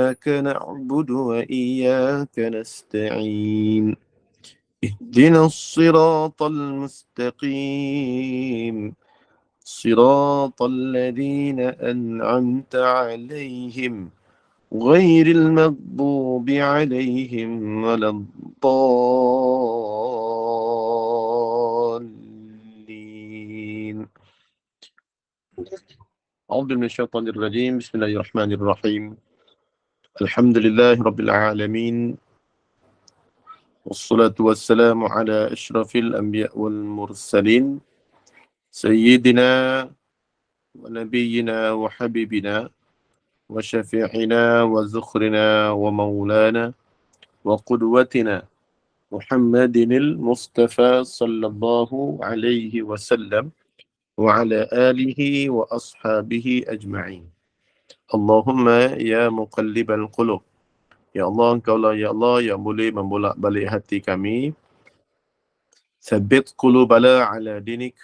إياك نعبد وإياك نستعين اهدنا الصراط المستقيم صراط الذين أنعمت عليهم غير المغضوب عليهم ولا الضالين. أعوذ بالله من الشيطان الرجيم. بسم الله الرحمن الرحيم. الحمد لله رب العالمين، والصلاة والسلام على أشرف الأنبياء والمرسلين سيدنا ونبينا وحبيبنا وشفيعنا وزخرنا ومولانا وقدوتنا محمد المصطفى صلى الله عليه وسلم وعلى آله وأصحابه أجمعين. اللهم يا مقلب القلوب، ya Allah, Engkaulah ya Allah yang boleh membolak-balik hati kami. Sabit qulubana ala dinik,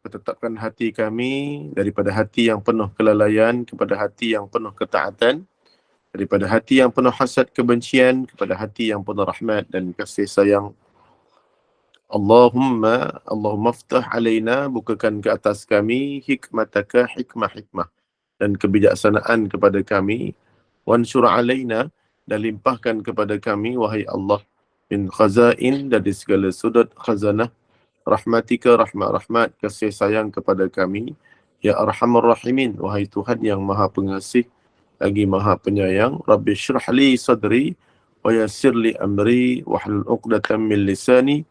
tetapkan hati kami daripada hati yang penuh kelalaian kepada hati yang penuh ketaatan, daripada hati yang penuh hasad kebencian kepada hati yang penuh rahmat dan kasih sayang. Allahumma ftah alaina, bukakan ke atas kami hikmataka, hikmah dan kebijaksanaan kepada kami. Wansur alaina, dan limpahkan kepada kami wahai Allah min khazain, dari segala sudut khazanah rahmatika, rahmat kasih sayang kepada kami. Ya Arhamar Rahimin, wahai Tuhan yang Maha Pengasih lagi Maha Penyayang. Rabbi syrah li sadri wa yassir li amri wahlul 'uqdatam min lisani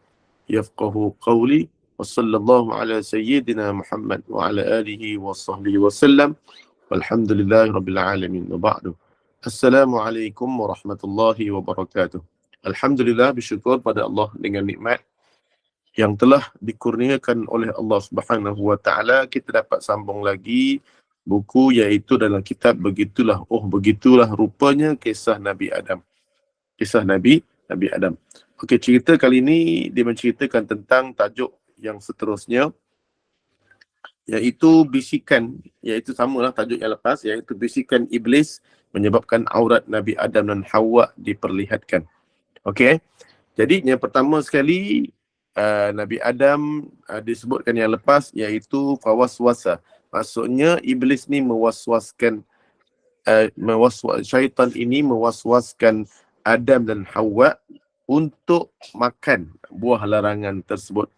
yafqahu qawli. Wa sallallahu ala sayyidina Muhammad wa ala alihi wa sahbihi wa sallam. Walhamdulillahi rabbil alamin. Wa ba'du. Assalamualaikum warahmatullahi wabarakatuh. Alhamdulillah, bersyukur pada Allah dengan nikmat yang telah dikurniakan oleh Allah Subhanahu wa taala, kita dapat sambung lagi buku, iaitu dalam kitab Begitulah Rupanya Kisah Nabi Adam. Kisah Nabi Adam. Okey, cerita kali ini dia menceritakan tentang tajuk yang seterusnya, iaitu bisikan, iaitu samalah tajuk yang lepas, iaitu bisikan iblis menyebabkan aurat Nabi Adam dan Hawa diperlihatkan. Okey. Jadi yang pertama sekali, Nabi Adam disebutkan yang lepas, iaitu fawaswasa. Maksudnya iblis ni syaitan ini mewaswaskan Adam dan Hawa untuk makan buah larangan tersebut.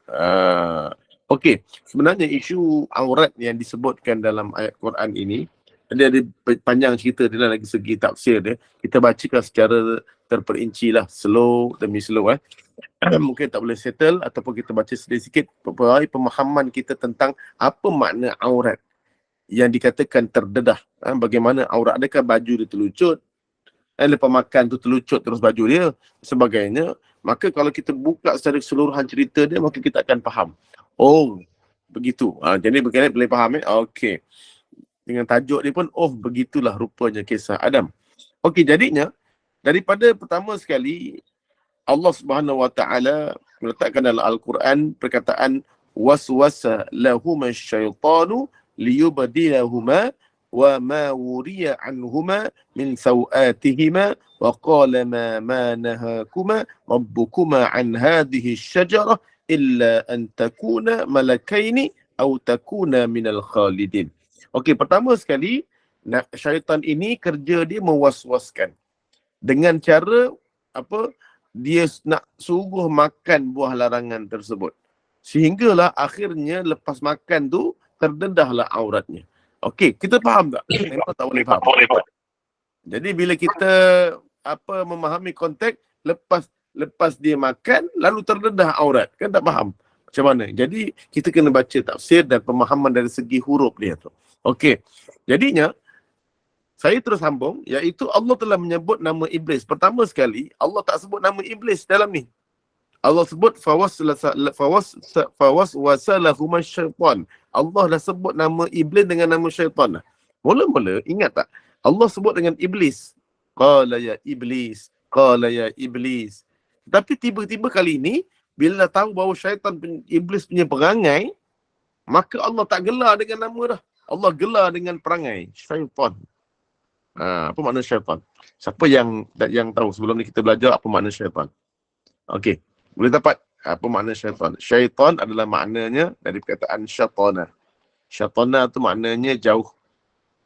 Okey, sebenarnya isu aurat yang disebutkan dalam ayat Quran ini, dia ada panjang cerita dia dari segi tafsir dia. Kita bacakan secara terperinci lah, slow demi slow. Mungkin tak boleh settle, ataupun kita baca sedikit pemahaman kita tentang apa makna aurat yang dikatakan terdedah. Bagaimana aurat, adakah baju dia terlucut, lepas makan tu terlucut terus baju dia, sebagainya. Maka kalau kita buka secara keseluruhan cerita dia, maka kita akan faham. Oh, begitu. Jadi bagaimana boleh faham? Okey. Dengan tajuk dia pun, oh begitulah rupanya kisah Adam. Okey, jadinya daripada pertama sekali Allah Subhanahu wa taala meletakkan dalam Al-Quran perkataan waswasa lahuma syaitanu liyubdilahuma wa ma wuriya anhuma min sawatihima wa qala ma nahakuma rabbukuma an hadhihi asy-syajarah illa an takuna malakaini aw takuna minal khalidin. Okey, pertama sekali syaitan ini kerja dia mewaswaskan dengan cara apa? Dia nak suruh makan buah larangan tersebut. Sehinggalah akhirnya lepas makan tu terdedahlah auratnya. Okey, kita faham tak? Memang tak boleh faham. Jadi bila kita memahami konteks, lepas dia makan lalu terdedah aurat, kan tak faham macam mana. Jadi kita kena baca tafsir dan pemahaman dari segi huruf dia tu. Okey. Jadinya saya terus sambung, iaitu Allah telah menyebut nama iblis. Pertama sekali, Allah tak sebut nama iblis dalam ni. Allah sebut fawaswasalahuma syaitan. Allah dah sebut nama iblis dengan nama syaitan. Mula-mula ingat tak? Allah sebut dengan iblis. Qala ya iblis. Tapi tiba-tiba kali ini, bila tahu bahawa syaitan iblis punya perangai, maka Allah tak gelar dengan nama dah. Allah gelar dengan perangai syaitan. Apa makna syaitan? Siapa yang tahu sebelum ni kita belajar apa makna syaitan? Okey, boleh dapat apa makna syaitan? Syaitan adalah maknanya dari perkataan syatana. Syatana tu maknanya jauh.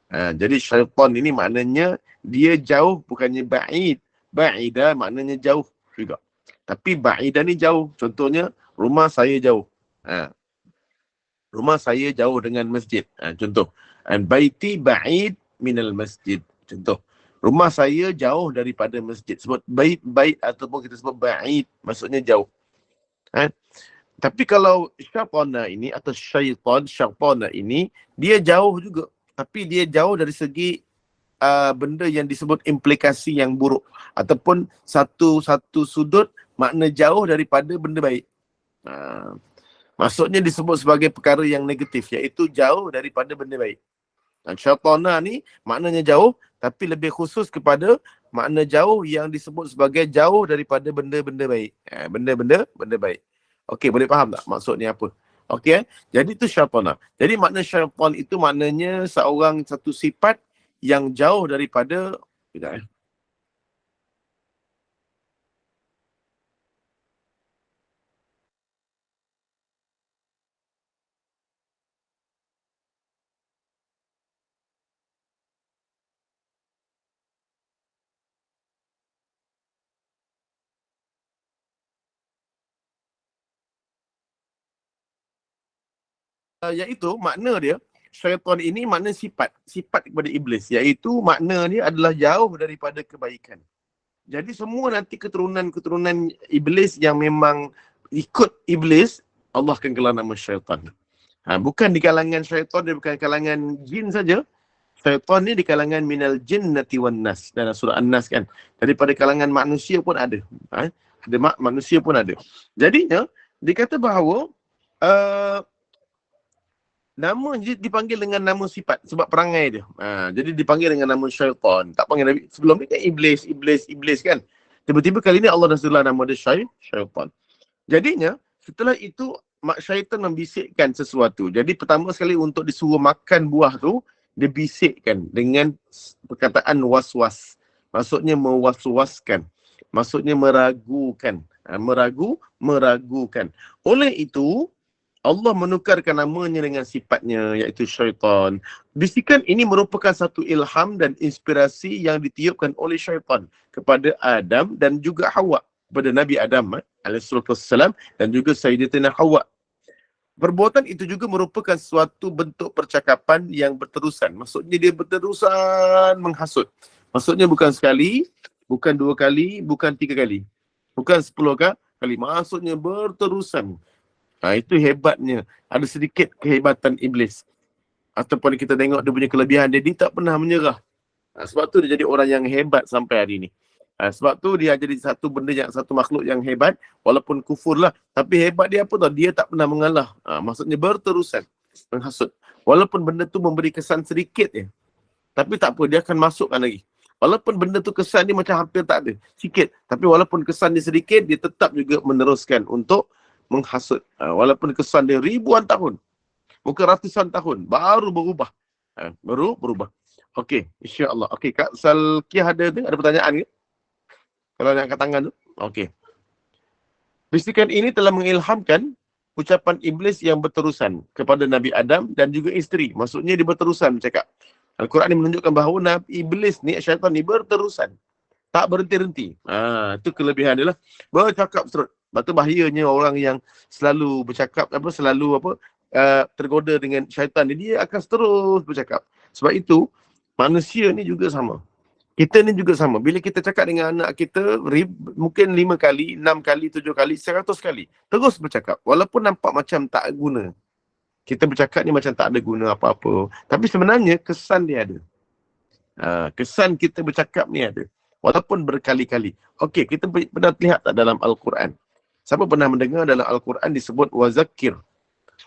Jadi syaitan ini maknanya dia jauh, bukannya ba'id. Ba'ida maknanya jauh juga. Tapi ba'idah ni jauh. Contohnya, rumah saya jauh. Rumah saya jauh dengan masjid. Contoh. And baiti ba'id minal masjid. Contoh. Rumah saya jauh daripada masjid. Sebut bait ataupun kita sebut ba'id. Maksudnya jauh. Tapi kalau syaitana ini atau syaitana ini, dia jauh juga. Tapi dia jauh dari segi benda yang disebut implikasi yang buruk. Ataupun satu sudut makna jauh daripada benda baik. Maksudnya disebut sebagai perkara yang negatif, iaitu jauh daripada benda baik. Syaitana ni maknanya jauh, tapi lebih khusus kepada makna jauh yang disebut sebagai jauh daripada benda-benda baik. Benda-benda baik. Okey, boleh faham tak maksudnya apa? Okey, jadi itu syaitana. Jadi makna syaitan itu maknanya satu sifat yang jauh daripada iaitu makna dia, syaitan ini makna sifat kepada iblis, iaitu makna dia adalah jauh daripada kebaikan. Jadi semua nanti keturunan iblis yang memang ikut iblis, Allah akan gelar nama syaitan. Bukan di kalangan syaitan, dia bukan kalangan jin saja. Syaitan ni di kalangan minal jinnati wan nas. Dalam surah An-Nas kan. Daripada kalangan manusia pun ada. Ada manusia pun ada. Jadinya, dikata bahawa nama dipanggil dengan nama sifat sebab perangai dia. Jadi dipanggil dengan nama syaitan. Tak panggil Nabi. Sebelum ni kan iblis kan. Tiba-tiba kali ni Allah dah selah nama dia syaitan. Jadinya, setelah itu syaitan membisikkan sesuatu. Jadi pertama sekali untuk disuruh makan buah tu, dia bisikkan dengan perkataan was-was. Maksudnya mewas-waskan. Maksudnya meragukan. Meragukan. Oleh itu, Allah menukarkan namanya dengan sifatnya, iaitu syaitan. Bisikan ini merupakan satu ilham dan inspirasi yang ditiupkan oleh syaitan kepada Adam dan juga Hawa. Kepada Nabi Adam alaihissalam dan juga Sayyidatina Hawa. Perbuatan itu juga merupakan suatu bentuk percakapan yang berterusan. Maksudnya dia berterusan menghasut. Maksudnya bukan sekali, bukan 2 kali, bukan 3 kali. Bukan 10 kali. Maksudnya berterusan. Itu hebatnya. Ada sedikit kehebatan iblis. Ataupun kita tengok dia punya kelebihan, dia tak pernah menyerah. Sebab tu dia jadi orang yang hebat sampai hari ni. Sebab tu dia jadi satu makhluk yang hebat, walaupun kufur lah. Tapi hebat dia apa tau? Dia tak pernah mengalah. Maksudnya berterusan menghasut. Walaupun benda tu memberi kesan sedikit je. Tapi tak apa, dia akan masukkan lagi. Walaupun benda tu kesan dia macam hampir tak ada. Sikit. Tapi walaupun kesan dia sedikit, dia tetap juga meneruskan untuk menghasut. Walaupun kesan dia ribuan tahun. Mungkin ratusan tahun. Baru berubah. Baru berubah. Okey, insya-Allah. Okey, Kak Salkiah ada pertanyaan ke? Kalau nak angkat tangan tu. Okey. Bisikan ini telah mengilhamkan ucapan iblis yang berterusan kepada Nabi Adam dan juga isteri. Maksudnya dia berterusan bercakap. Al-Quran ni menunjukkan bahawa iblis ni, syaitan ni berterusan. Tak berhenti-henti. Itu kelebihan dia lah. Bercakap terus. Lepas tu bahayanya orang yang selalu bercakap, tergoda dengan syaitan ni, dia akan terus bercakap. Sebab itu, manusia ni juga sama. Kita ni juga sama. Bila kita cakap dengan anak kita, mungkin 5 kali, 6 kali, 7 kali, 100 kali. Terus bercakap. Walaupun nampak macam tak guna. Kita bercakap ni macam tak ada guna apa-apa. Tapi sebenarnya kesan dia ada. Kesan kita bercakap ni ada. Walaupun berkali-kali. Okey, kita pernah lihat tak dalam Al-Quran? Siapa pernah mendengar dalam Al-Quran disebut wazakir?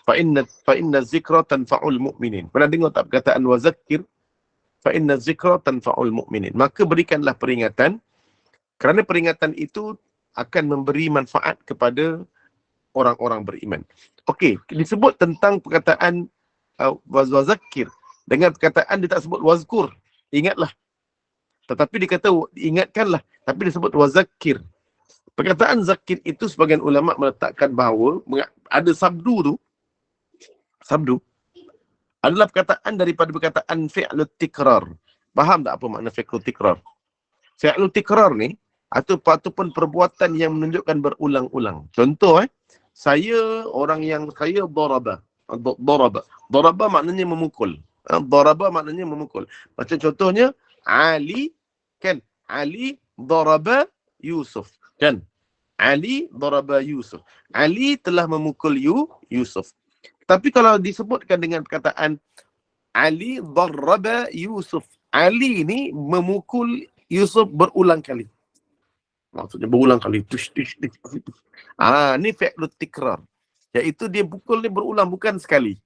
Fa inna zikra tanfa'ul mu'minin. Pernah dengar tak perkataan wazakir? Fa inna zikra tanfa'ul mu'minin. Maka berikanlah peringatan, kerana peringatan itu akan memberi manfaat kepada orang-orang beriman. Okey, disebut tentang perkataan wazakir. Dengan perkataan dia tak sebut wazkur. Ingatlah. Tetapi dia kata ingatkanlah, tapi disebut wazakir. Perkataan zakir itu sebagian ulama meletakkan bahawa ada sabdu adalah perkataan daripada perkataan fi'lut tikrar. Faham tak apa makna fi'lut tikrar? Fi'lut tikrar ni ataupun perbuatan yang menunjukkan berulang-ulang. Contoh saya orang yang saya daraba. Daraba maknanya memukul. Daraba maknanya memukul. Macam contohnya Ali kan, Ali daraba Yusuf kan. Ali daraba Yusuf. Ali telah memukul Yusuf. Tapi kalau disebutkan dengan perkataan Ali daraba Yusuf, Ali ni memukul Yusuf berulang kali. Maksudnya berulang kali. Ni fi'lut tikrar. Iaitu dia pukul ni berulang, bukan sekali.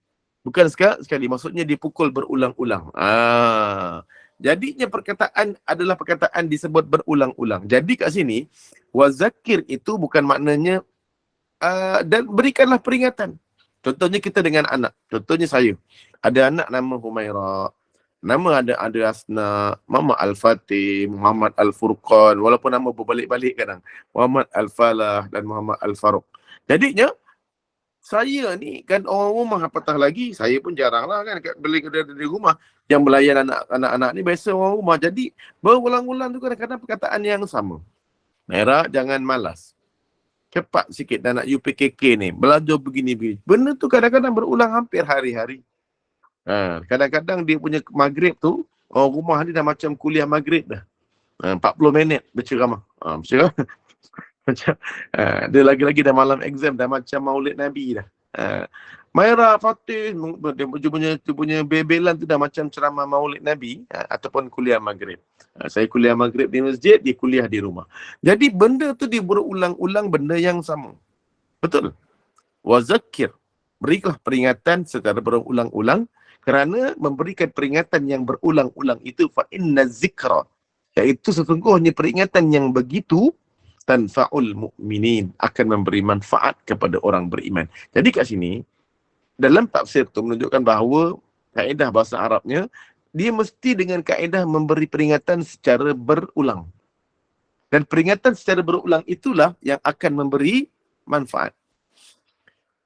Bukan sekali. Maksudnya dia pukul berulang-ulang. Jadinya perkataan adalah perkataan disebut berulang-ulang. Jadi kat sini, wazakir itu bukan maknanya dan berikanlah peringatan. Contohnya kita dengan anak. Contohnya saya. Ada anak nama Humaira. Nama ada Asna, Muhammad Al-Fatih, Muhammad Al-Furqan. Walaupun nama berbalik-balik kadang. Muhammad Al-Falah dan Muhammad Al-Faruq. Jadinya, saya ni kan orang rumah, apatah lagi saya pun jarang lah kan beli di rumah yang melayan anak-anak ni biasa orang rumah. Jadi berulang-ulang tu kadang-kadang perkataan yang sama. Merah, jangan malas. Cepat sikit dah nak UPKK ni. Belajar begini-begini. Benda tu kadang-kadang berulang hampir hari-hari. Kadang-kadang dia punya maghrib tu, orang rumah ni dah macam kuliah maghrib dah. 40 minit berceramah. Macam dia lagi-lagi dah malam exam, dah macam Maulid Nabi dah. Maira Fatih dia punya bebelan tu dah macam ceramah Maulid Nabi ataupun kuliah maghrib. Saya kuliah maghrib di masjid, dia kuliah di rumah. Jadi benda tu dia berulang-ulang benda yang sama. Betul? Wazakir, berilah peringatan secara berulang-ulang, kerana memberikan peringatan yang berulang-ulang itu fa inna zikra, iaitu sesungguhnya peringatan yang begitu tanfa'ul mu'minin, akan memberi manfaat kepada orang beriman. Jadi kat sini dalam tafsir tu menunjukkan bahawa kaedah bahasa Arabnya dia mesti dengan kaedah memberi peringatan secara berulang. Dan peringatan secara berulang itulah yang akan memberi manfaat.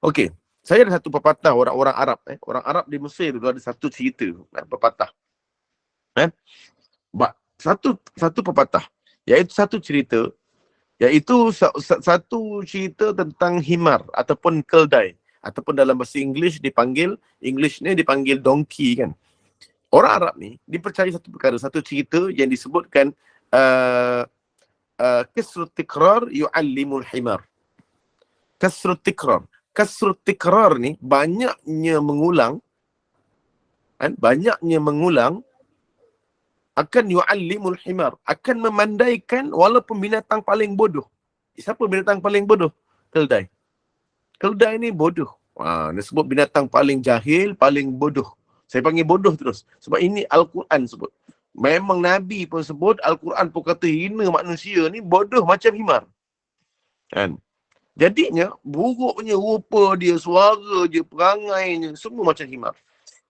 Okey, saya ada satu pepatah orang-orang Arab. Orang Arab di Mesir tu ada satu cerita pepatah. Satu pepatah, iaitu satu cerita, iaitu satu cerita tentang himar ataupun keldai, ataupun dalam bahasa English dipanggil donkey kan. Orang Arab ni dipercaya satu perkara, satu cerita yang disebutkan kasrut tikrar yu'allimul himar. Kasrut tikrar ni banyaknya mengulang akan yu'allimul himar, akan memandaikan walaupun binatang paling bodoh. Siapa binatang paling bodoh? Keldai. Keldai ni bodoh. Dia sebut binatang paling jahil, paling bodoh. Saya panggil bodoh terus. Sebab ini Al-Quran sebut. Memang Nabi pun sebut, Al-Quran pun kata hina manusia ni bodoh macam himar. Kan? Jadinya, buruknya rupa dia, suara dia, perangainya, semua macam himar.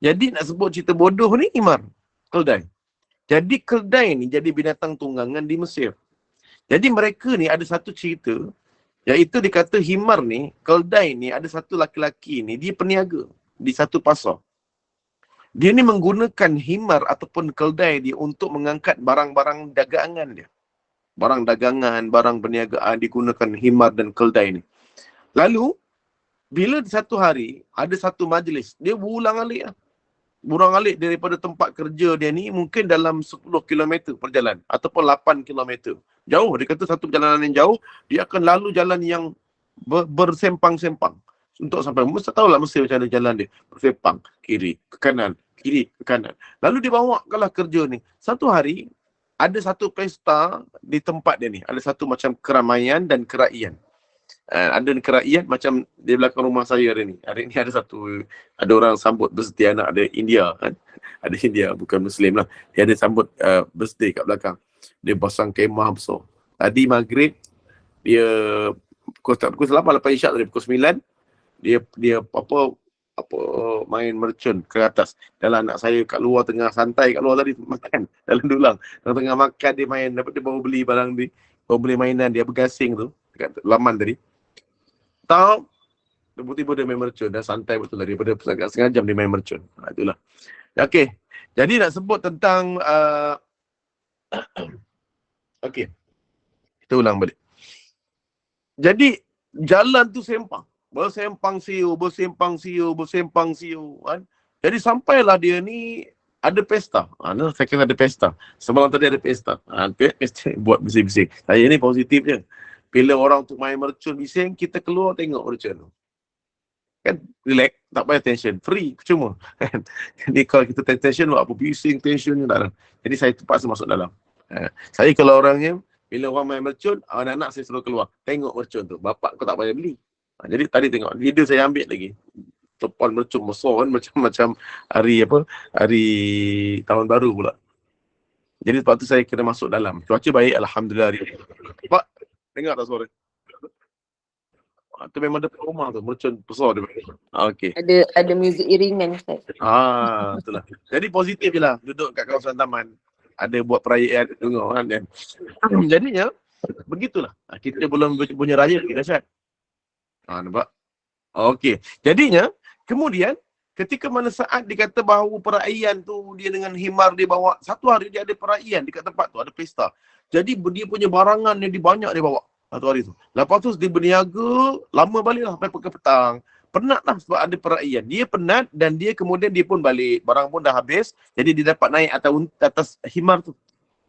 Jadi nak sebut cerita bodoh ni himar. Keldai. Jadi keldai ni jadi binatang tunggangan di Mesir. Jadi mereka ni ada satu cerita, iaitu dikata himar ni, keldai ni, ada satu laki-laki ni, dia peniaga di satu pasar. Dia ni menggunakan himar ataupun keldai dia untuk mengangkat barang-barang dagangan dia. Barang dagangan, barang perniagaan digunakan himar dan keldai ni. Lalu, bila satu hari, ada satu majlis, dia berulang-alik daripada tempat kerja dia ni mungkin dalam 10 km perjalanan ataupun 8 km. Jauh, dia kata satu perjalanan yang jauh, dia akan lalu jalan yang bersempang-sempang. Untuk sampai, mesti tahulah Mesir macam mana jalan dia. Bersempang, kiri, ke kanan, kiri, ke kanan. Lalu dia bawa kalah kerja ni. Satu hari, ada satu pesta di tempat dia ni. Ada satu macam keramaian dan keraian. Ada keraian macam di belakang rumah saya hari ni. Hari ni ada orang sambut birthday anak ada India kan. Ada India, bukan Muslim lah. Dia ada sambut birthday kat belakang. Dia pasang kemah besar. Tadi maghrib, dia pukul 8 lepas isyak tadi, pukul 9, dia apa main mercun ke atas. Dalam anak saya kat luar tengah santai kat luar tadi makan dalam dulang. Tengah makan dia main, dapat dia baru beli barang dia, baru beli mainan dia bergasing tu dekat laman tadi. Tahu tiba-tiba dia main mercun, dah santai betul lah daripada setengah jam dia main mercun. Itulah. Okey. Jadi nak sebut tentang okey. Kita ulang balik. Jadi jalan tu sempang. Bersempang siu kan. Jadi sampailah dia ni ada pesta. Saya kira ada pesta. Semalam tadi ada pesta. Pesta buat bising-bising. Saya ni positif je. Bila orang tu main mercun bising, kita keluar tengok mercun tu. Kan relax, tak payah tension, free, percuma. Jadi kalau kita tension, buat apa bising, tension ni tak ada. Jadi saya terpaksa masuk dalam. Saya kalau orangnya, bila orang main mercun, anak-anak saya suruh keluar. Tengok mercun tu. Bapak kau tak payah beli. Jadi tadi tengok video saya ambil lagi. Tepan mercun besar kan, macam hari hari tahun baru pula. Jadi sebab tu saya kena masuk dalam. Cuaca baik, alhamdulillah. Pak, dengar tak suara? Tu memang depan rumah tu, mercun besar dia. Okey. Ada muzik iringan, Ustaz. Itulah. Jadi positif je lah duduk kat kawasan taman. Ada buat perayaan tengok kan. Jadinya begitulah. Kita belum punya raya lagi dahsyat. Nampak? Okey. Jadinya kemudian ketika mana saat dikata bahawa perayaan tu dia dengan himar dia bawa, satu hari dia ada perayaan dekat tempat tu, ada pesta. Jadi dia punya barangan yang banyak dia bawa satu hari tu. Lepas tu dia berniaga lama balik lah sampai ke petang. Penat lah sebab ada perayaan. Dia penat dan dia kemudian dia pun balik. Barang pun dah habis. Jadi dia dapat naik atas himar tu.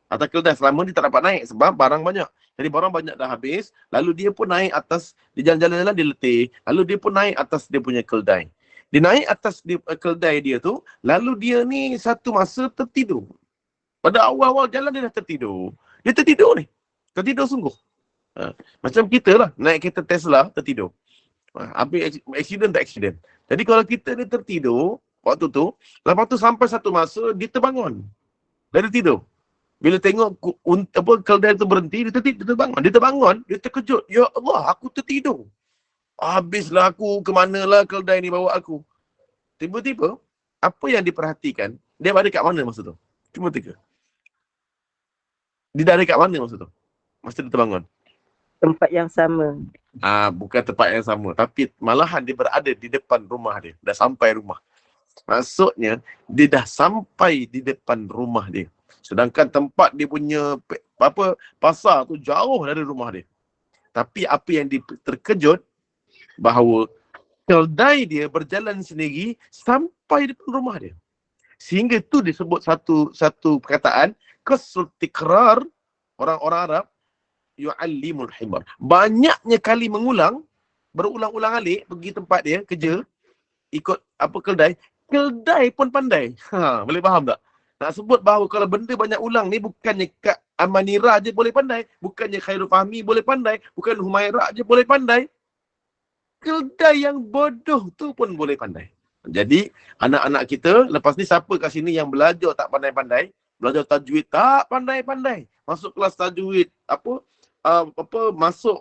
Atas keldai. Selama dia tak dapat naik sebab barang banyak. Jadi barang banyak dah habis. Lalu dia pun naik atas, di jalan-jalan dia letih. Lalu dia pun naik atas dia punya keldai. Dia naik atas keldai dia tu. Lalu dia ni satu masa tertidur. Pada awal-awal jalan dia dah tertidur. Dia tertidur ni. Tertidur sungguh. Macam kita lah. Naik kereta Tesla, tertidur. Habis accident tak accident. Jadi kalau kita ni tertidur waktu tu, lepas tu sampai satu masa dia terbangun dari tidur. Bila tengok keldai tu berhenti, dia terbangun, dia terkejut. Ya Allah, aku tertidur. Habislah aku, ke manalah keldai ni bawa aku. Tiba-tiba apa yang diperhatikan, dia berada kat mana masa tu? Cuma tiga. Dia ada kat mana masa tu? Masa dia terbangun. Tempat yang sama. Bukan tempat yang sama, tapi malahan dia berada di depan rumah dia. Dah sampai rumah. Maksudnya dia dah sampai di depan rumah dia. Sedangkan tempat dia punya pasar tu jauh dari rumah dia. Tapi apa yang dia terkejut bahawa keldai dia berjalan sendiri sampai depan rumah dia. Sehingga tu disebut satu perkataan qasrul tikrar, orang-orang Arab yu'allimul himar. Banyaknya kali berulang-ulang alik pergi tempat dia kerja, ikut keldai pun pandai. Boleh faham tak? Nak sebut bahawa kalau benda banyak ulang ni bukannya Kak Amanira je boleh pandai, bukannya Khairul Fahmi boleh pandai, bukan Humaira je boleh pandai. Keldai yang bodoh tu pun boleh pandai. Jadi anak-anak kita lepas ni siapa kat sini yang belajar tak pandai-pandai, belajar tajwid tak pandai-pandai, masuk kelas tajwid, masuk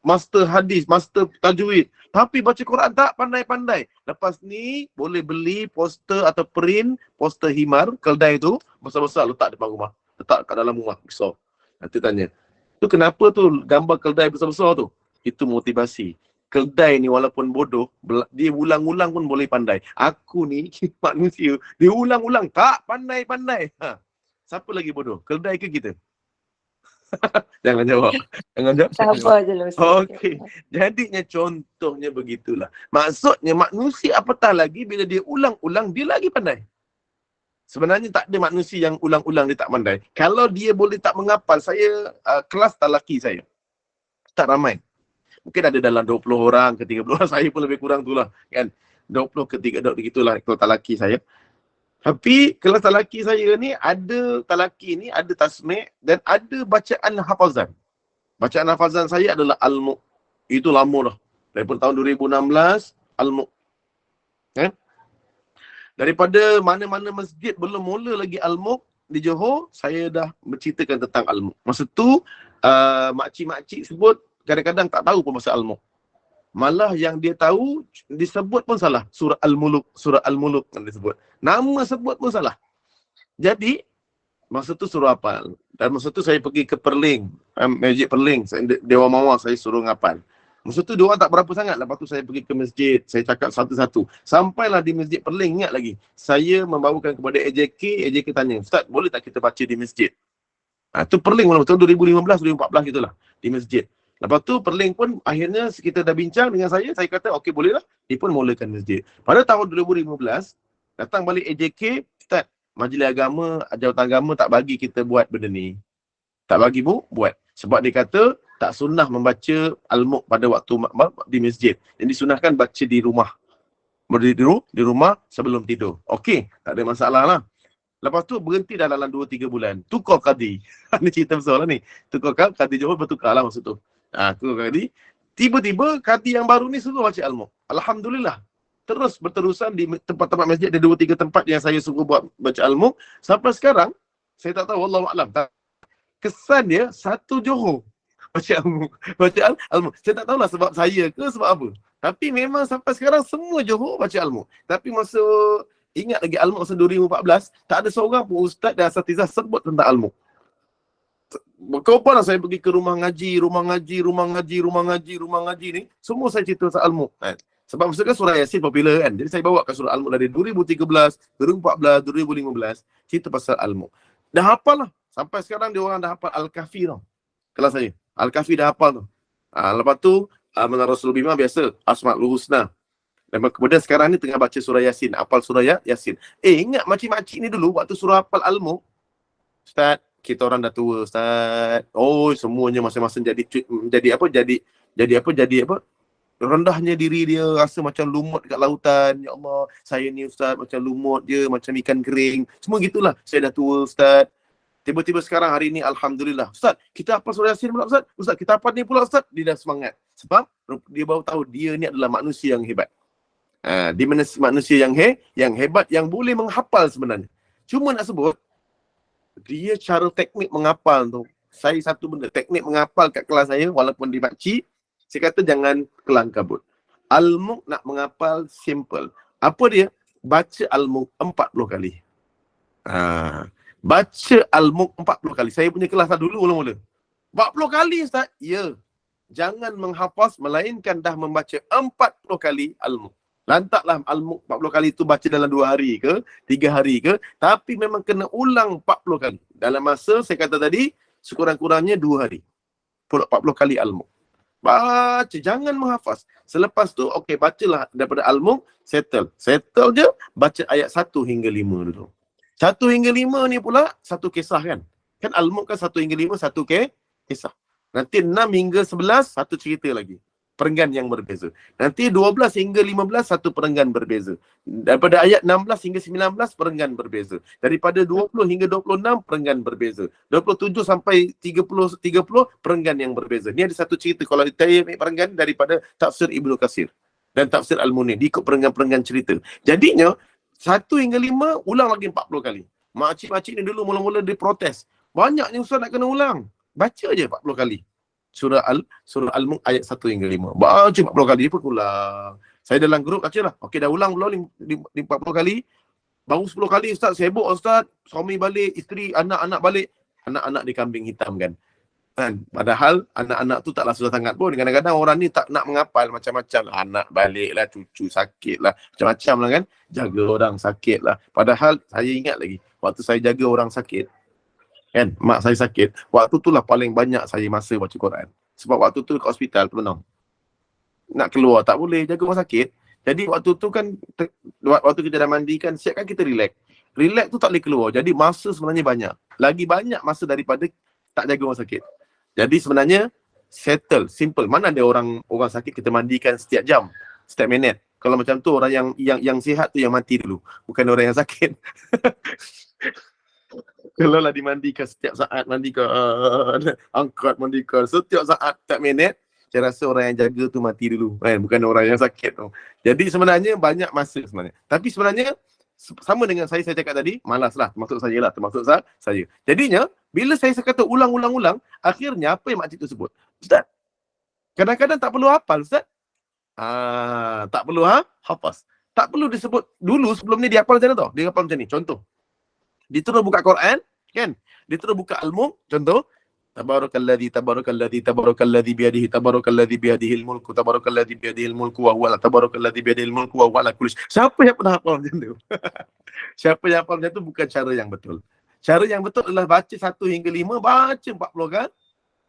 master hadis, master tajwid, tapi baca Quran tak pandai-pandai. Lepas ni boleh beli poster atau print poster himar keldai tu besar-besar letak depan rumah, letak kat dalam rumah besar. Nanti tanya, tu kenapa tu gambar keldai besar-besar tu? Itu motivasi. Keldai ni walaupun bodoh, dia ulang-ulang pun boleh pandai. Aku ni manusia, dia ulang-ulang tak pandai-pandai. Siapa lagi bodoh? Keldai ke kita? Jangan jawab. Sabar je lah. Okey. Jadinya contohnya begitulah. Maksudnya manusia apatah lagi bila dia ulang-ulang, dia lagi pandai. Sebenarnya tak ada manusia yang ulang-ulang dia tak pandai. Kalau dia boleh tak menghafal, saya kelas talaki saya tak ramai. Mungkin ada dalam 20 orang ke 30 orang, saya pun lebih kurang tu lah kan. 20 ke 30 begitulah kelas talaki saya. Tapi kelas talaki saya ni ada ada tasmi' dan ada bacaan hafazan. Bacaan hafazan saya adalah Al-Muq. Itu lama dah. Daripada tahun 2016 Al-Muq. Daripada mana-mana masjid belum mula lagi Al-Muq di Johor, saya dah menceritakan tentang Al-Muq. Masa tu makcik-makcik sebut kadang-kadang tak tahu pun pasal Al-Muq. Malah yang dia tahu disebut pun salah. Surah Al-Muluk yang disebut. Nama sebut pun salah. Jadi masa tu suruh hafal. Dan masa tu saya pergi ke Perling, Masjid Perling, Dewan Mawar, saya suruh ngapal. Masa tu dia orang tak berapa sangat. Lepas tu saya pergi ke masjid, saya cakap satu-satu. Sampailah di Masjid Perling, ingat lagi. Saya membawakan kepada AJK tanya, Ustaz, boleh tak kita baca di masjid? Tu Perling tahun 2015, 2014 gitulah, di masjid. Lepas tu Perling pun akhirnya kita dah bincang dengan saya kata okey bolehlah. Dia pun mulakan masjid. Pada tahun 2015, datang balik AJK, Ustaz, Majlis Agama, Jawatan Agama tak bagi kita buat benda ni. Tak bagi buat. Sebab dia kata tak sunnah membaca Al-Mulk pada waktu di masjid. Yang disunahkan baca di rumah. Berdiri di rumah sebelum tidur. Okey, tak ada masalah lah. Lepas tu berhenti dah dalam 2-3 bulan. Tukar kadi. Ini cerita besar lah ni. Tukar kadi Johor bertukar lah maksud tu. Tukar kadi. Tiba-tiba kadi yang baru ni suruh baca Al-Mulk. Alhamdulillah. Terus berterusan di tempat-tempat masjid. Ada 2-3 tempat yang saya suruh buat baca Al-Mulk. Sampai sekarang, saya tak tahu, Wallahualam. Kesan dia, satu Johor baca Al-Mulk. Baca Al-Mulk. Saya tak tahulah sebab saya ke sebab apa. Tapi memang sampai sekarang semua Johor baca Al-Mulk. Tapi masa, ingat lagi Al-Mulk masa 2014, tak ada seorang pun ustaz dan asatizah sebut tentang Al-Mulk. Kapan saya pergi ke rumah ngaji ni, semua saya cerita tentang Al-Mulk. Sebab maksudnya surah Yasin popular kan. Jadi saya bawakan surah Al-Mulk dari 2013, 2014, 2015, cerita pasal Al-Mulk. Dah hafal lah. Sampai sekarang dia orang dah hafal Al-Kahfi tau. Kelas saya. Al-Kahfi dah hafal tau. Lepas tu, Menara Rasul Bima biasa, Asma'ul Husna. Dan kemudian sekarang ni tengah baca surah Yasin. Hafal surah Yasin. Ingat makcik-makcik ni dulu, waktu surah hafal Al-Mulk, Ustaz, kita orang dah tua, Ustaz. Oh, semuanya masing-masing jadi apa? Rendahnya diri dia, rasa macam lumut dekat lautan. Ya Allah, saya ni Ustaz macam lumut je, macam ikan kering. Semua gitulah. Saya dah tua, Ustaz. Tiba-tiba sekarang hari ni, Alhamdulillah. Ustaz, kita hafal surah Yasin pula, Ustaz. Ustaz, kita hafal ni pula, Ustaz. Dia dah semangat. Sebab dia baru tahu dia ni adalah manusia yang hebat. Dia manusia yang hebat, yang boleh menghafal sebenarnya. Cuma nak sebut, dia cara teknik menghafal tu. Saya satu benda, teknik menghafal kat kelas saya, walaupun di makcik, saya kata jangan kelang kabut. Al-Mulk nak menghafal simple. Apa dia? Baca Al-Mulk 40 kali. Baca Al-Mulk 40 kali. Saya punya kelas dulu mula-mula. 40 kali Ustaz? Ya. Jangan menghafaz melainkan dah membaca 40 kali Al-Mulk. Lantaklah Al-Mulk 40 kali itu baca dalam 2 hari ke, 3 hari ke. Tapi memang kena ulang 40 kali. Dalam masa saya kata tadi, sekurang-kurangnya 2 hari. 40 kali Al-Mulk. Baca, jangan menghafaz. Selepas tu, okey, bacalah daripada Al-Mulk, settle. Settle je, baca ayat 1 hingga 5 dulu. 1 hingga 5 ni pula, satu kisah kan. Kan Al-Mulk kan 1 hingga 5, satu kisah. Nanti 6 hingga 11, satu cerita lagi. Perenggan yang berbeza. Nanti 12 hingga 15, satu perenggan berbeza. Daripada ayat 16 hingga 19, perenggan berbeza. Daripada 20 hingga 26, perenggan berbeza. 27 sampai 30, perenggan yang berbeza. Ni ada satu cerita kalau saya ambil perenggan daripada tafsir Ibnu Katsir dan tafsir Al-Munir. Ikut perenggan-perenggan cerita. Jadinya, 1 hingga 5, ulang lagi 40 kali. Makcik-makcik ni dulu mula-mula dia protes. Banyaknya ustaz nak kena ulang. Baca je 40 kali. Surah Al-Mulk ayat 1 hingga 5. Baca 40 kali, dia pun ulang. Saya dalam grup baca lah. Okey, dah ulang belum 40 kali. Baru 10 kali ustaz, sibuk ustaz. Suami balik, isteri, anak-anak balik. Anak-anak di kambing hitam kan. Padahal anak-anak tu taklah susah sangat pun. Kadang-kadang orang ni tak nak menghafal macam-macam. Anak balik lah, cucu sakit lah. Macam-macam lah kan. Jaga orang sakit lah. Padahal saya ingat lagi, waktu saya jaga orang sakit, kan, mak saya sakit, waktu tu lah paling banyak saya masa baca Quran. Sebab waktu tu kat hospital, pemenang. Nak keluar tak boleh, jaga orang sakit. Jadi waktu tu kan, waktu kita dah mandikan, siap kan kita relax. Relax tu tak boleh keluar. Jadi masa sebenarnya banyak. Lagi banyak masa daripada tak jaga orang sakit. Jadi sebenarnya, settle, simple. Mana ada orang sakit kita mandikan setiap jam, setiap minit. Kalau macam tu, orang yang sihat tu yang mati dulu. Bukan orang yang sakit. Kalau lah dimandikan setiap saat, mandikan, angkat, mandikan setiap saat, setiap minit, saya rasa orang yang jaga tu mati dulu, kan? Bukan orang yang sakit tu. Jadi sebenarnya banyak masa sebenarnya. Tapi sebenarnya sama dengan saya cakap tadi, malas lah, termasuk saya. Jadinya, bila saya kata ulang-ulang, akhirnya apa yang makcik tu sebut? Ustaz, kadang-kadang tak perlu hafal, Ustaz. Tak perlu hafaz. Tak perlu disebut dulu sebelum ni dia hafal macam mana tau? Dia hafal macam ni. Contoh. Dia terus buka Quran, kan? Dia terus buka Al-Mulk, contoh. Tabarakalladzi biyadihil mulku wa huwa ala kulli syai'. Siapa yang pernah hafal macam tu? Siapa yang hafal macam tu bukan cara yang betul. Cara yang betul adalah baca 1 hingga 5, baca 40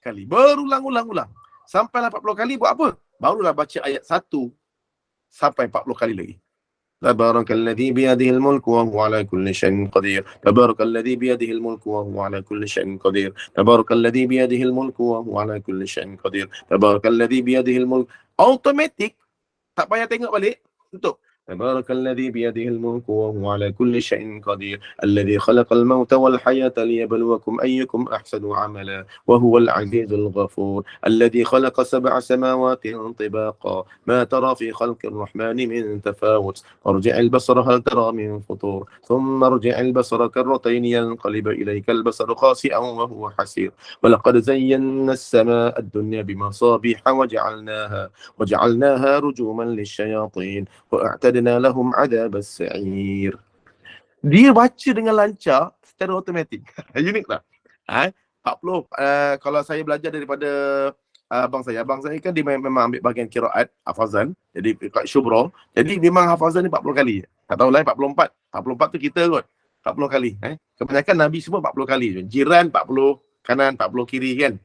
kali. Berulang-ulang-ulang. Sampailah 40 kali buat apa? Barulah baca ayat 1 sampai 40 kali lagi. Tabarakalladzi biyadihil mulku wa huwa ala kulli syai'in qadir. Tabarakalladzi biyadihil mulku wa huwa ala kulli syai'in qadir. Tabarakalladzi biyadihil mulku wa huwa ala kulli syai'in qadir. Tabarakalladzi biyadihil mulku. Automatic, tak payah tengok balik. Tutup. Tabarakalladzi biyadihil mulku wa huwa ala kulli syai'in qadir. Alladzi khalaqal mauta wal hayata liyabluwakum ayyukum ahsanu amala wa huwal azizul ghafur. Alladzi khalaqa sab'a samawati tibaqa ma tara fi khalqir rahmani min tafawut. Arji'il basara hal tara min futur. Thumma arji'il basara karratayn yanqalib ilayka al basaru khasi'an wa huwa hasir. Wa laqad zayyana as-samaa'a ad-dunya bimasabiha wa ja'alnaha rujuman lisyayatin wa a'tadna lahum 'adabas sa'ir. Dia baca dengan lancar secara automatik. Unik tak? 40. Kalau saya belajar daripada abang saya kan dia memang ambil bahagian qiraat hafazan, jadi kat syubra. Jadi memang hafazan ni 40 kali. Tak tahulah 44. 44 tu kita kot. 40 kali. Kebanyakan Nabi semua 40 kali. Jiran 40 kanan, 40 kiri kan.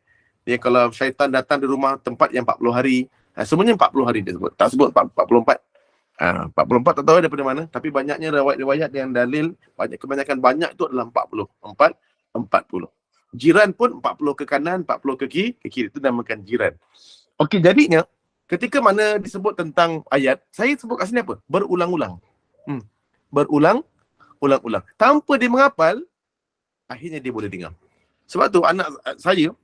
Dia kalau syaitan datang di rumah tempat yang 40 hari, semuanya 40 hari dia sebut. Tak sebut 44. 44 tak tahu daripada mana, tapi banyaknya riwayat-riwayat yang dalil, kebanyakan banyak itu adalah 40. 40. Jiran pun 40 ke kanan, 40 ke kiri. Itu namakan jiran. Okey, jadinya ketika mana disebut tentang ayat, saya sebut kat sini apa? Berulang-ulang. Berulang-ulang. Tanpa dia menghafal, akhirnya dia boleh dengar. Sebab tu anak saya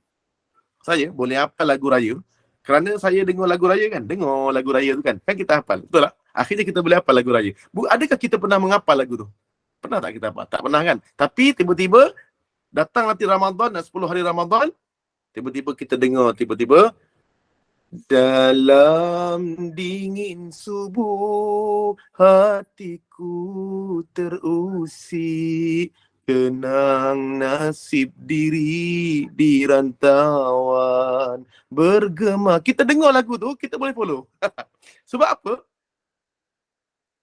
boleh hafal lagu raya kerana saya dengar lagu raya kan. Dengar lagu raya tu kan kita hafal. Betul tak? Akhirnya kita boleh hafal lagu raya. Adakah kita pernah menghafal lagu tu? Pernah tak kita hafal? Tak pernah kan? Tapi tiba-tiba datang nanti Ramadan dan 10 hari Ramadan, tiba-tiba kita dengar, dalam dingin subuh hatiku terusik, kenang nasib diri di rantauan bergema. Kita dengar lagu tu, kita boleh follow. Sebab apa?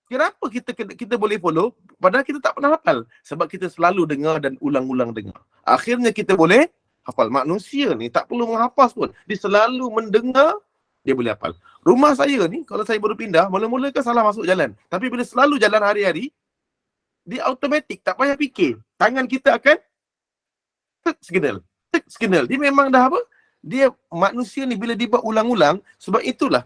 Kenapa kita boleh follow padahal kita tak pernah hafal? Sebab kita selalu dengar dan ulang-ulang dengar. Akhirnya kita boleh hafal. Manusia ni tak perlu menghafaz pun. Dia selalu mendengar, dia boleh hafal. Rumah saya ni, kalau saya baru pindah, mula-mula kan salah masuk jalan. Tapi bila selalu jalan hari-hari, dia automatik, tak payah fikir. Tangan kita akan tek signal. Dia memang dah apa? Dia manusia ni bila dia buat ulang-ulang, sebab itulah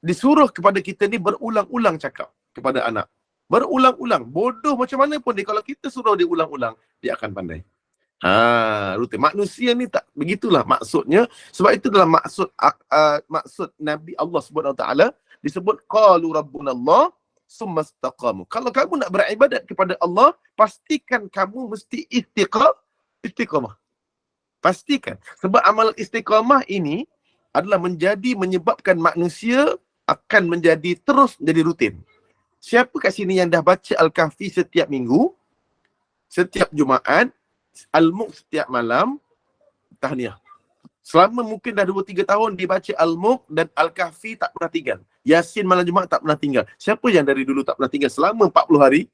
disuruh kepada kita ni berulang-ulang cakap kepada anak. Berulang-ulang. Bodoh macam mana pun dia, kalau kita suruh dia ulang-ulang, dia akan pandai. Rutin. Manusia ni tak begitulah maksudnya. Sebab itu dalam maksud Nabi Allah Subhanahu Wa Taala disebut qalu rabbunallah summa istaqamu. Kalau kamu nak beribadat kepada Allah, pastikan kamu mesti istiqamah. Pastikan. Sebab amalan istiqamah ini adalah menyebabkan manusia akan terus menjadi rutin. Siapa kat sini yang dah baca Al-Kahfi setiap minggu, setiap Jumaat, Al-Mulk setiap malam, tahniah. Selama mungkin dah 2-3 tahun dia baca Al-Mulk dan Al-Kahfi tak pernah tinggal. Yasin malam Jumaat tak pernah tinggal. Siapa yang dari dulu tak pernah tinggal selama 40 hari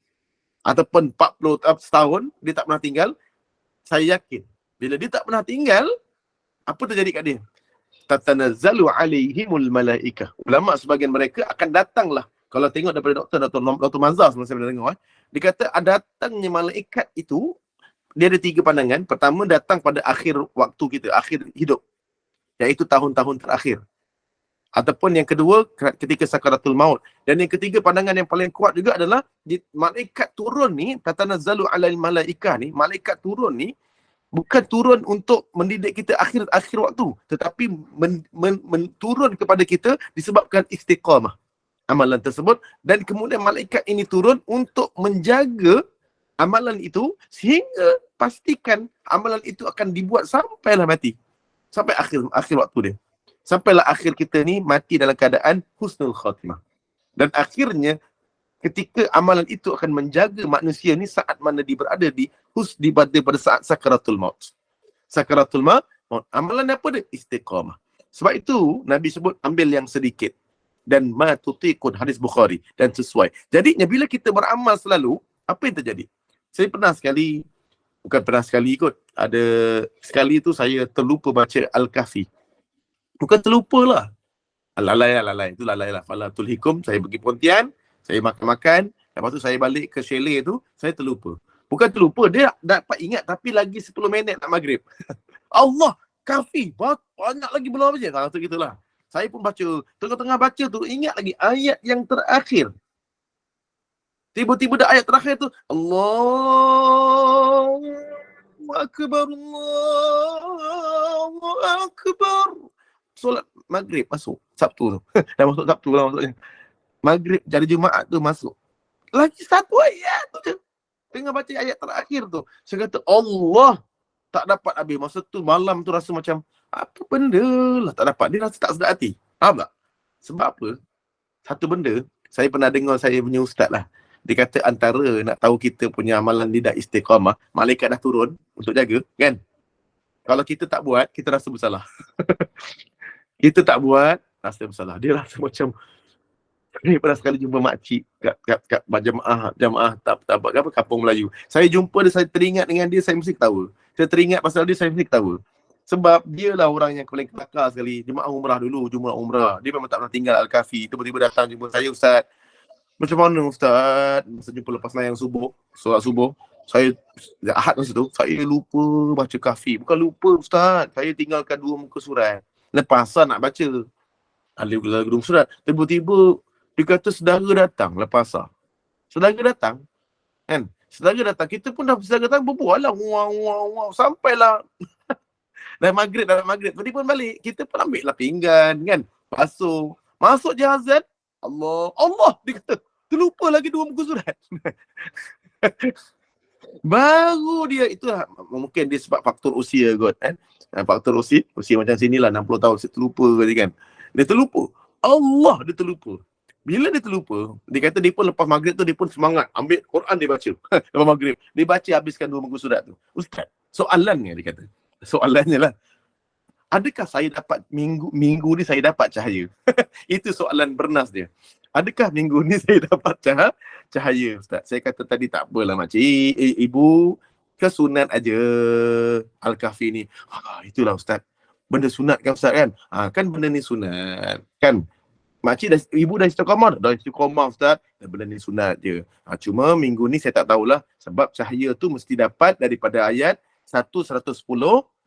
ataupun 40 setahun dia tak pernah tinggal? Saya yakin bila dia tak pernah tinggal, apa terjadi kat dia? Tatanazzalu alaihimul malaikah. Ulama sebagian mereka akan datanglah. Kalau tengok daripada Dr. Mazhar saya pernah dengar, dia kata datangnya malaikat itu dia ada 3 pandangan. Pertama, datang pada akhir waktu kita, akhir hidup, iaitu tahun-tahun terakhir. Ataupun yang kedua ketika sakaratul maut. Dan yang ketiga, pandangan yang paling kuat juga adalah malaikat turun ni, tatanazzalu alal malaikah ni, malaikat turun ni bukan turun untuk mendidik kita akhir waktu, tetapi turun kepada kita disebabkan istiqamah amalan tersebut, dan kemudian malaikat ini turun untuk menjaga amalan itu sehingga pastikan amalan itu akan dibuat sampailah mati, sampai akhir waktu dia. Sampailah akhir kita ni mati dalam keadaan husnul khatimah. Dan akhirnya ketika amalan itu akan menjaga manusia ni saat mana dia berada di pada saat sakaratul maut. Sakaratul maut, amalan apa dia? Istiqamah. Sebab itu Nabi sebut ambil yang sedikit dan ma tutiqun, hadis Bukhari, dan sesuai. Jadinya bila kita beramal selalu, apa yang terjadi? Saya pernah sekali, bukan pernah sekali kot, ada sekali tu saya terlupa baca Al-Kahfi. Bukan terlupa lah. Lalai. Itu lalai lah. Falatul hikum, saya pergi Pontian, saya makan-makan, lepas tu saya balik ke chalet tu, saya terlupa. Bukan terlupa, dia dapat ingat tapi lagi 10 minit nak maghrib. Allah, Kahfi, banyak lagi belum baca. Kalau tu gitulah. Saya pun baca, tengah-tengah baca tu, ingat lagi ayat yang terakhir. Tiba-tiba dah ayat terakhir tu, Allahu Akbar, Allahu Akbar. Solat maghrib masuk, Sabtu tu. Dah masuk Sabtu lah maksudnya. Maghrib, jadi Jumaat tu masuk. Lagi satu ayat tu je. Tengah baca ayat terakhir tu. Saya kata, Allah, tak dapat habis. Masa tu malam tu rasa macam, apa benda lah tak dapat. Dia rasa tak sedap hati. Faham tak? Sebab apa? Satu benda, saya pernah dengar saya punya ustaz lah. Dia kata antara nak tahu kita punya amalan lidah istiqamah, malaikat dah turun untuk jaga, kan? Kalau kita tak buat, kita rasa bersalah. Kita tak buat, rasa bersalah. Dia rasa macam, ni pernah sekali jumpa makcik kat jamaah tak apa, kampung Melayu. Saya jumpa dia, saya teringat dengan dia, saya mesti ketawa. Saya teringat pasal dia, saya mesti ketawa. Sebab dia lah orang yang paling kelakar sekali. Jemaah umrah dulu, jemaah umrah. Dia memang tak pernah tinggal Al-Kahfi. Tiba-tiba datang jumpa saya, Ustaz. Macam mana Ustaz? Masa jumpa lepas mayang subuh, solat subuh. Saya, Ahad masa tu, saya lupa baca Kahfi. Bukan lupa Ustaz, saya tinggalkan 2 muka surat. Lepasan nak baca. Lalu surat. Tiba-tiba, dia kata saudara datang lepas asar. Saudara datang, kan? Saudara datang, kita pun dah saudara datang berbual lah. Wow. Sampailah dah maghrib. Tadi pun balik, kita pun ambil lah pinggan, kan? Basuh. Masuk jihazan, Allah, dia kata, terlupa lagi 2 muka surat. Baru dia, itulah mungkin dia sebab faktor usia kot, kan? Faktor usia macam sinilah 60 tahun, saya terlupa tadi kan. Dia terlupa. Allah, dia terlupa. Bila dia terlupa, dia kata dia pun lepas maghrib tu dia pun semangat. Ambil Quran dia baca. Lepas maghrib. Dia baca habiskan 2 muka surat tu. Ustaz, soalannya dia kata. Soalannya lah. Adakah saya dapat minggu ni saya dapat cahaya? Itu soalan bernas dia. Adakah minggu ni saya dapat cahaya, Ustaz? Saya kata tadi tak apalah makcik. Ibu kesunat aja Al-Kahfi ni. Itulah Ustaz. Benda sunat kan Ustaz kan? Kan benda ni sunat. Kan? Makcik ibu dah istiqamah Ustaz. Benda ni sunat je. Cuma minggu ni saya tak tahulah sebab cahaya tu mesti dapat daripada ayat 110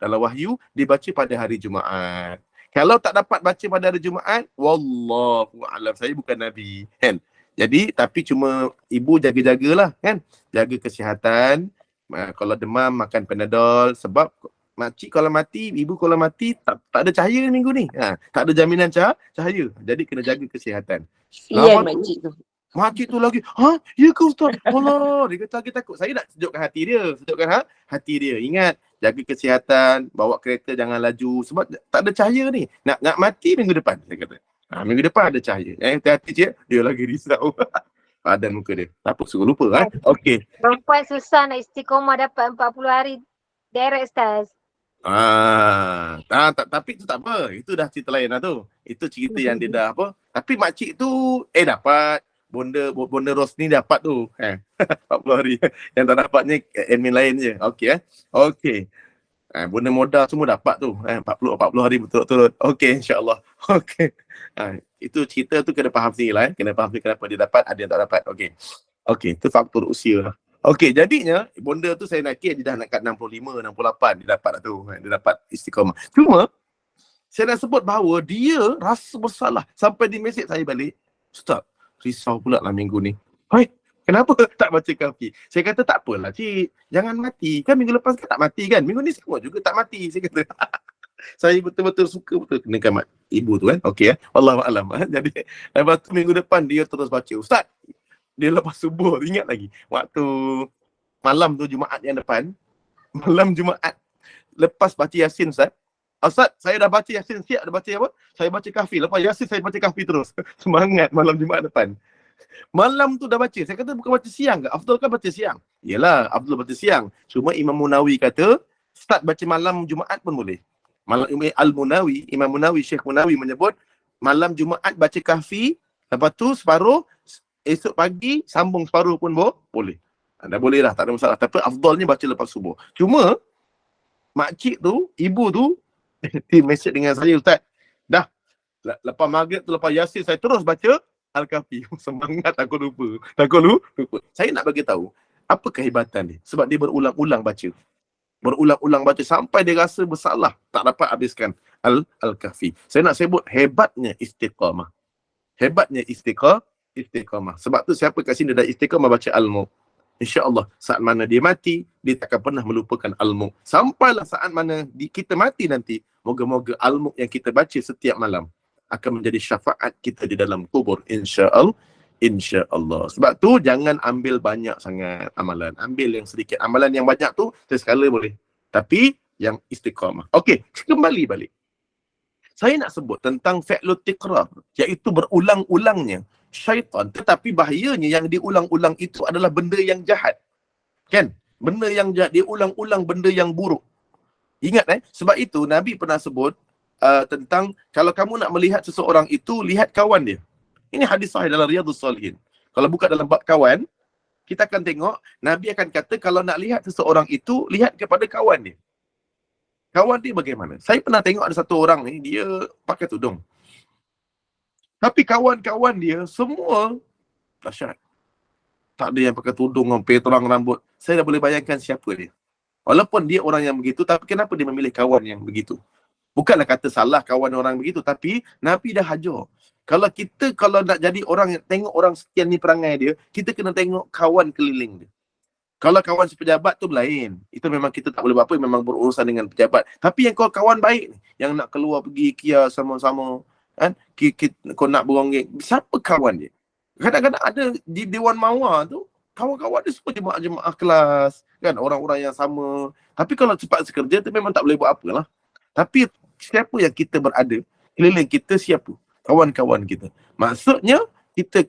dalam wahyu dibaca pada hari Jumaat. Kalau tak dapat baca pada hari Jumaat, wallahu a'lam, saya bukan Nabi, kan? Jadi tapi cuma ibu jaga-jagalah, kan? Jaga kesihatan. Kalau demam makan Panadol sebab makcik kalau mati, ibu kalau mati tak ada cahaya minggu ni. Tak ada jaminan cahaya. Jadi kena jaga kesihatan. Iya makcik tu. Makcik tu lagi, ya ke Ustaz? Allah, dia kata lagi takut. Saya nak sejukkan hati dia. Ingat, jaga kesihatan, bawa kereta jangan laju. Sebab tak ada cahaya ni. Nak mati minggu depan, saya kata. Minggu depan ada cahaya. Hati-hati cik, dia lagi risau. Padan muka dia. Tak apa, suka lupa. Okey. Perempuan susah nak istiqomah dapat 40 hari. Direct Ustaz. Tapi tu tak apa. Itu dah cerita lain lah tu. Itu cerita yang dia dah apa. Tapi makcik tu dapat. Bonda Rosni dapat tu. 40 hari. Yang tak dapatnya admin lain je. Okey. Bonda modal semua dapat tu. 40 hari betul-betul. Okey, insyaAllah. Okey. Itu cerita tu kena faham sini lah. Kena faham kenapa dia dapat, ada yang tak dapat. Okey. Itu faktor usia lah. Okey, jadinya bonda tu saya nakir dia dah nak kat 65, 68 dia dapat lah tu. Dia dapat istiqamah. Cuma saya dah sebut bahawa dia rasa bersalah sampai di mesej saya balik. Ustaz, risau pula lah minggu ni. Kenapa tak baca Kahfi? Saya kata tak apalah cik, jangan mati. Kan minggu lepas kan tak mati kan? Minggu ni semua juga tak mati. Saya kata. Saya betul-betul suka kenakan ibu tu kan. Okey Wallahualam. Jadi lepas tu minggu depan dia terus baca. Ustaz, dia lepas subuh, ingat lagi. Waktu malam tu Jumaat yang depan, malam Jumaat, lepas baca Yasin Ustaz, Ustaz, saya dah baca Yasin siap, dah baca apa? Saya baca Kahfi. Lepas Yasin saya baca Kahfi terus. Semangat malam Jumaat depan. Malam tu dah baca. Saya kata bukan baca siang ke? Afdal kan baca siang. Yelah, Afdal baca siang. Cuma Imam Munawi kata, start baca malam Jumaat pun boleh. Malam Al-Munawi, Imam Munawi, Syekh Munawi menyebut, malam Jumaat baca Kahfi, lepas tu separuh, esok pagi sambung separuh pun boleh. Dah boleh dah, tak ada masalah. Tapi afdalnya baca lepas subuh. Cuma, makcik tu, ibu tu, dia mesej dengan saya, Ustaz, dah, lepas maghrib tu, lepas Yasin, saya terus baca Al-Kahfi. Semangat, takut lupa. Saya nak bagi tahu, apa kehebatan dia? Sebab dia berulang-ulang baca. Berulang-ulang baca sampai dia rasa bersalah, tak dapat habiskan Al-Kahfi. Saya nak sebut hebatnya istiqamah. Hebatnya istiqamah. Sebab tu siapa kat sini dah istiqamah baca Al-Mulk, InsyaAllah saat mana dia mati, dia takkan pernah melupakan Al-Mulk. Sampailah saat mana kita mati nanti, moga-moga Al-Mulk yang kita baca setiap malam akan menjadi syafaat kita di dalam kubur, insya-Allah. Sebab tu jangan ambil banyak sangat amalan. Ambil yang sedikit. Amalan yang banyak tu sesekala boleh. Tapi yang istiqamah. Okey, kembali balik. Saya nak sebut tentang fi'lut tikrar, iaitu berulang-ulangnya syaitan. Tetapi bahayanya yang diulang-ulang itu adalah benda yang jahat. Kan? Benda yang jahat, dia ulang-ulang benda yang buruk. Ingat sebab itu Nabi pernah sebut tentang kalau kamu nak melihat seseorang itu, lihat kawan dia. Ini hadis sahih dalam Riyadhus Shalihin. Kalau buka dalam bab kawan, kita akan tengok Nabi akan kata kalau nak lihat seseorang itu, lihat kepada kawan dia. Kawan dia bagaimana? Saya pernah tengok ada satu orang ni, dia pakai tudung. Tapi kawan-kawan dia semua dahsyat. Tak ada yang pakai tudung, sampai terang rambut. Saya dah boleh bayangkan siapa dia. Walaupun dia orang yang begitu, tapi kenapa dia memilih kawan yang begitu? Bukanlah kata salah kawan orang begitu, tapi Nabi dah hajar. Kalau nak jadi orang yang tengok orang sekian ni perangai dia, kita kena tengok kawan keliling dia. Kalau kawan sepejabat tu lain. Itu memang kita tak boleh buat apa, memang berurusan dengan pejabat. Tapi yang kau kawan baik ni, yang nak keluar pergi kia sama-sama, kan? Kau nak beronggeng, siapa kawan dia? Kadang-kadang ada di Dewan Mawar tu, kawan-kawan dia semua jemaah-jemaah kelas, kan? Orang-orang yang sama. Tapi kalau cepat sekerja tu memang tak boleh buat apalah. Tapi siapa yang kita berada, keliling kita siapa? Kawan-kawan kita. Maksudnya,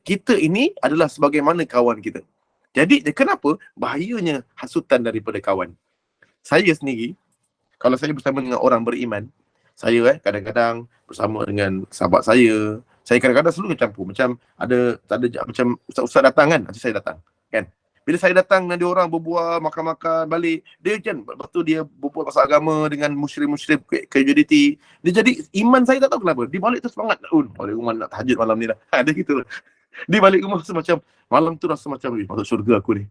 kita ini adalah sebagaimana kawan kita. Jadi, kenapa? Bahayanya hasutan daripada kawan. Saya sendiri, kalau saya bersama dengan orang beriman, saya kadang-kadang bersama dengan sahabat saya kadang-kadang selalu campur. Macam ada macam ustaz datang kan, nanti saya datang. Kan? Bila saya datang, nanti orang berbual, makan-makan, balik. Dia kan, lepas tu dia berbual pasal agama dengan musyrik-musyrik community. Dia jadi, iman saya tak tahu kenapa. Dia balik tu semangat. Balik rumah nak tahajud malam ni dah. Dia gitu. Dia balik rumah semacam, malam tu rasa macam, masuk syurga aku ni.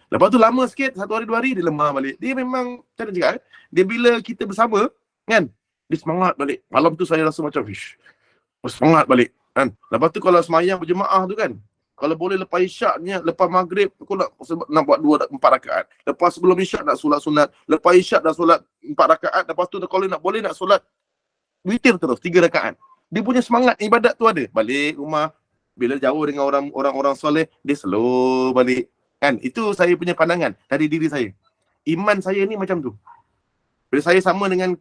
Lepas tu lama sikit, 1 hari 2 hari, dia lemah balik. Dia memang, macam mana cakap, dia bila kita bersama, kan, dia semangat balik. Malam tu saya rasa macam, semangat balik. Kan? Lepas tu kalau semayang berjemaah tu kan, kalau boleh lepas isyaknya, lepas maghrib, aku nak buat 4 rakaat. Lepas sebelum isyak nak solat sunat. Lepas isyak dah solat 4 rakaat. Lepas tu kalau boleh nak solat witir terus, 3 rakaat. Dia punya semangat ibadat tu ada. Balik rumah, bila jauh dengan orang-orang soleh, dia slow balik. Kan? Itu saya punya pandangan dari diri saya. Iman saya ni macam tu. Bila saya sama dengan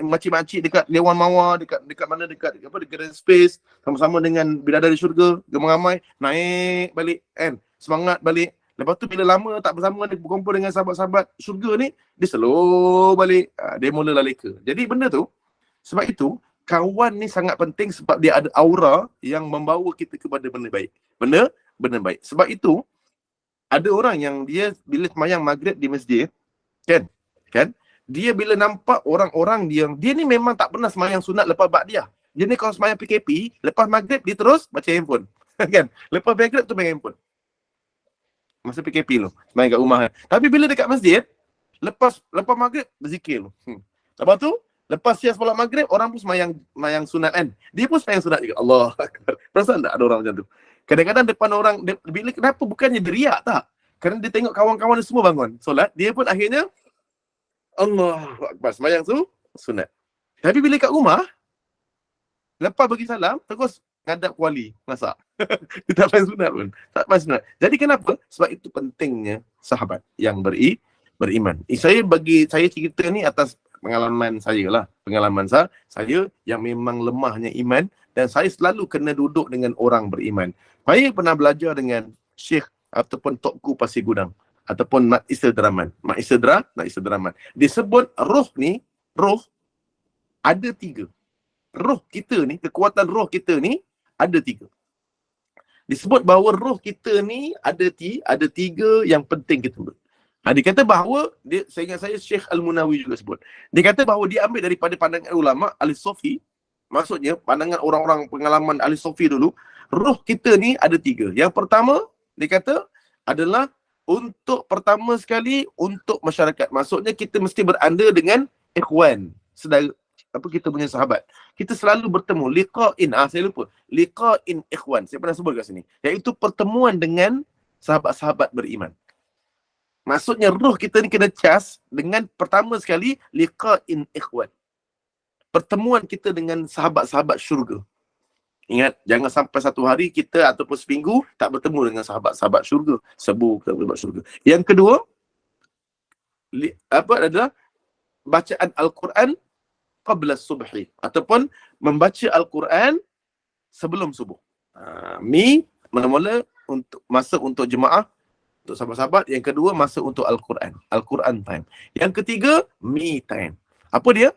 makcik-makcik dekat Dewan Mawar, dekat mana dekat Garden Space, sama-sama dengan bidadari syurga, ramai-ramai naik balik kan, semangat balik. Lepas tu bila lama tak bersama, dia berkumpul dengan sahabat-sahabat syurga ni, dia slow balik. Dia mula leka. Jadi benda tu, sebab itu kawan ni sangat penting sebab dia ada aura yang membawa kita kepada benda baik. Benda baik. Sebab itu ada orang yang dia bila sembahyang maghrib di masjid, kan? Dia bila nampak orang-orang dia ni memang tak pernah sembahyang sunat lepas ba'diyah. Dia ni kalau sembahyang PKP, lepas maghrib dia terus baca handphone. Kan? Lepas maghrib tu main handphone. Masa PKP tu, sembahyang kat rumah. Tapi bila dekat masjid, lepas maghrib berzikir tu. Lepas tu, lepas siap solat maghrib, orang pun sembahyang sunat kan. Dia pun sembahyang sunat juga. Allah Akbar. Perasaan tak ada orang macam tu? Kadang-kadang depan orang, bila kenapa? Bukannya dia riak tak? Kerana dia tengok kawan-kawan dia semua bangun solat, dia pun akhirnya Allahu Akbar, sembahyang sunat. Tapi bila kat rumah, lepas bagi salam, terus ngadap kuali, masak. Dia tak main sunat pun. Tak main sunat. Jadi kenapa? Sebab itu pentingnya sahabat yang beriman. Saya cerita ni atas pengalaman saya lah. Pengalaman saya yang memang lemahnya iman dan saya selalu kena duduk dengan orang beriman. Saya pernah belajar dengan Syekh ataupun Tokku Pasir Gudang ataupun Mat Isa Deraman. Mat Isa Deraman. Disebut roh ni, roh ada 3. Roh kita ni, kekuatan roh kita ni ada 3. Disebut bahawa roh kita ni ada 3 yang penting kita sebut. Dia kata bahawa, saya ingat saya Syekh Al-Munawi juga sebut. Dia kata bahawa dia ambil daripada pandangan ulama ahli Sufi, maksudnya pandangan orang-orang pengalaman ahli Sufi dulu, roh kita ni ada 3. Yang pertama, dia kata adalah untuk pertama sekali untuk masyarakat. Maksudnya kita mesti beranda dengan ikhwan, saudara, kita punya sahabat. Kita selalu bertemu, liqa'in, saya lupa, liqa'in ikhwan. Saya pernah sebut kat sini. Iaitu pertemuan dengan sahabat-sahabat beriman. Maksudnya roh kita ni kena cas dengan pertama sekali liqa'in ikhwan. Pertemuan kita dengan sahabat-sahabat syurga. Ingat, jangan sampai satu hari kita ataupun seminggu tak bertemu dengan sahabat-sahabat syurga. Sebu sahabat syurga. Yang kedua, adalah bacaan Al-Quran qabla subhi ataupun membaca Al-Quran sebelum subuh. Mula-mula untuk masa untuk jemaah, untuk sahabat-sahabat. Yang kedua, masa untuk Al-Quran. Al-Quran time. Yang ketiga, me time. Apa dia?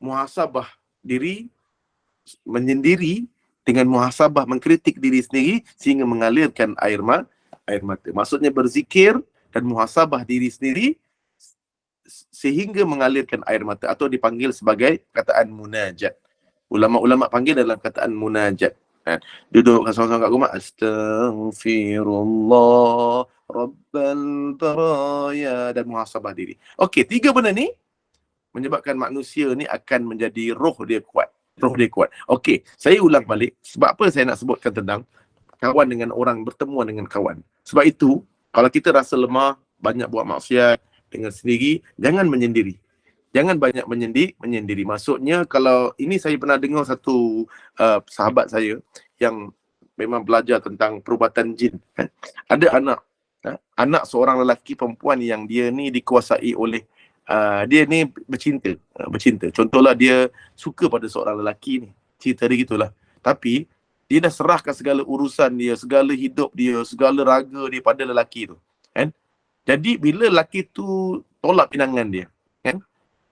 Muhasabah diri, menyendiri dengan muhasabah, mengkritik diri sendiri sehingga mengalirkan air mata. Maksudnya berzikir dan muhasabah diri sendiri sehingga mengalirkan air mata atau dipanggil sebagai kataan munajat. Ulama-ulama panggil dalam kataan munajat. Duduk sama-sama kat rumah, astaghfirullah rabbal baraya, dan muhasabah diri. Okey, 3 benda ni menyebabkan manusia ni akan menjadi roh dia kuat. Okey, saya ulang balik. Sebab apa saya nak sebutkan tentang kawan dengan orang, bertemuan dengan kawan. Sebab itu, kalau kita rasa lemah, banyak buat maksiat dengan sendiri, jangan menyendiri. Jangan banyak menyendiri. Maksudnya, kalau ini saya pernah dengar satu sahabat saya yang memang belajar tentang perubatan jin. Ada anak seorang lelaki perempuan yang dia ni dikuasai oleh dia ni bercinta. Contohlah dia suka pada seorang lelaki ni. Cerita dia gitulah. Tapi dia dah serahkan segala urusan dia, segala hidup dia, segala raga dia pada lelaki tu. Kan? Jadi bila lelaki tu tolak pinangan dia, kan?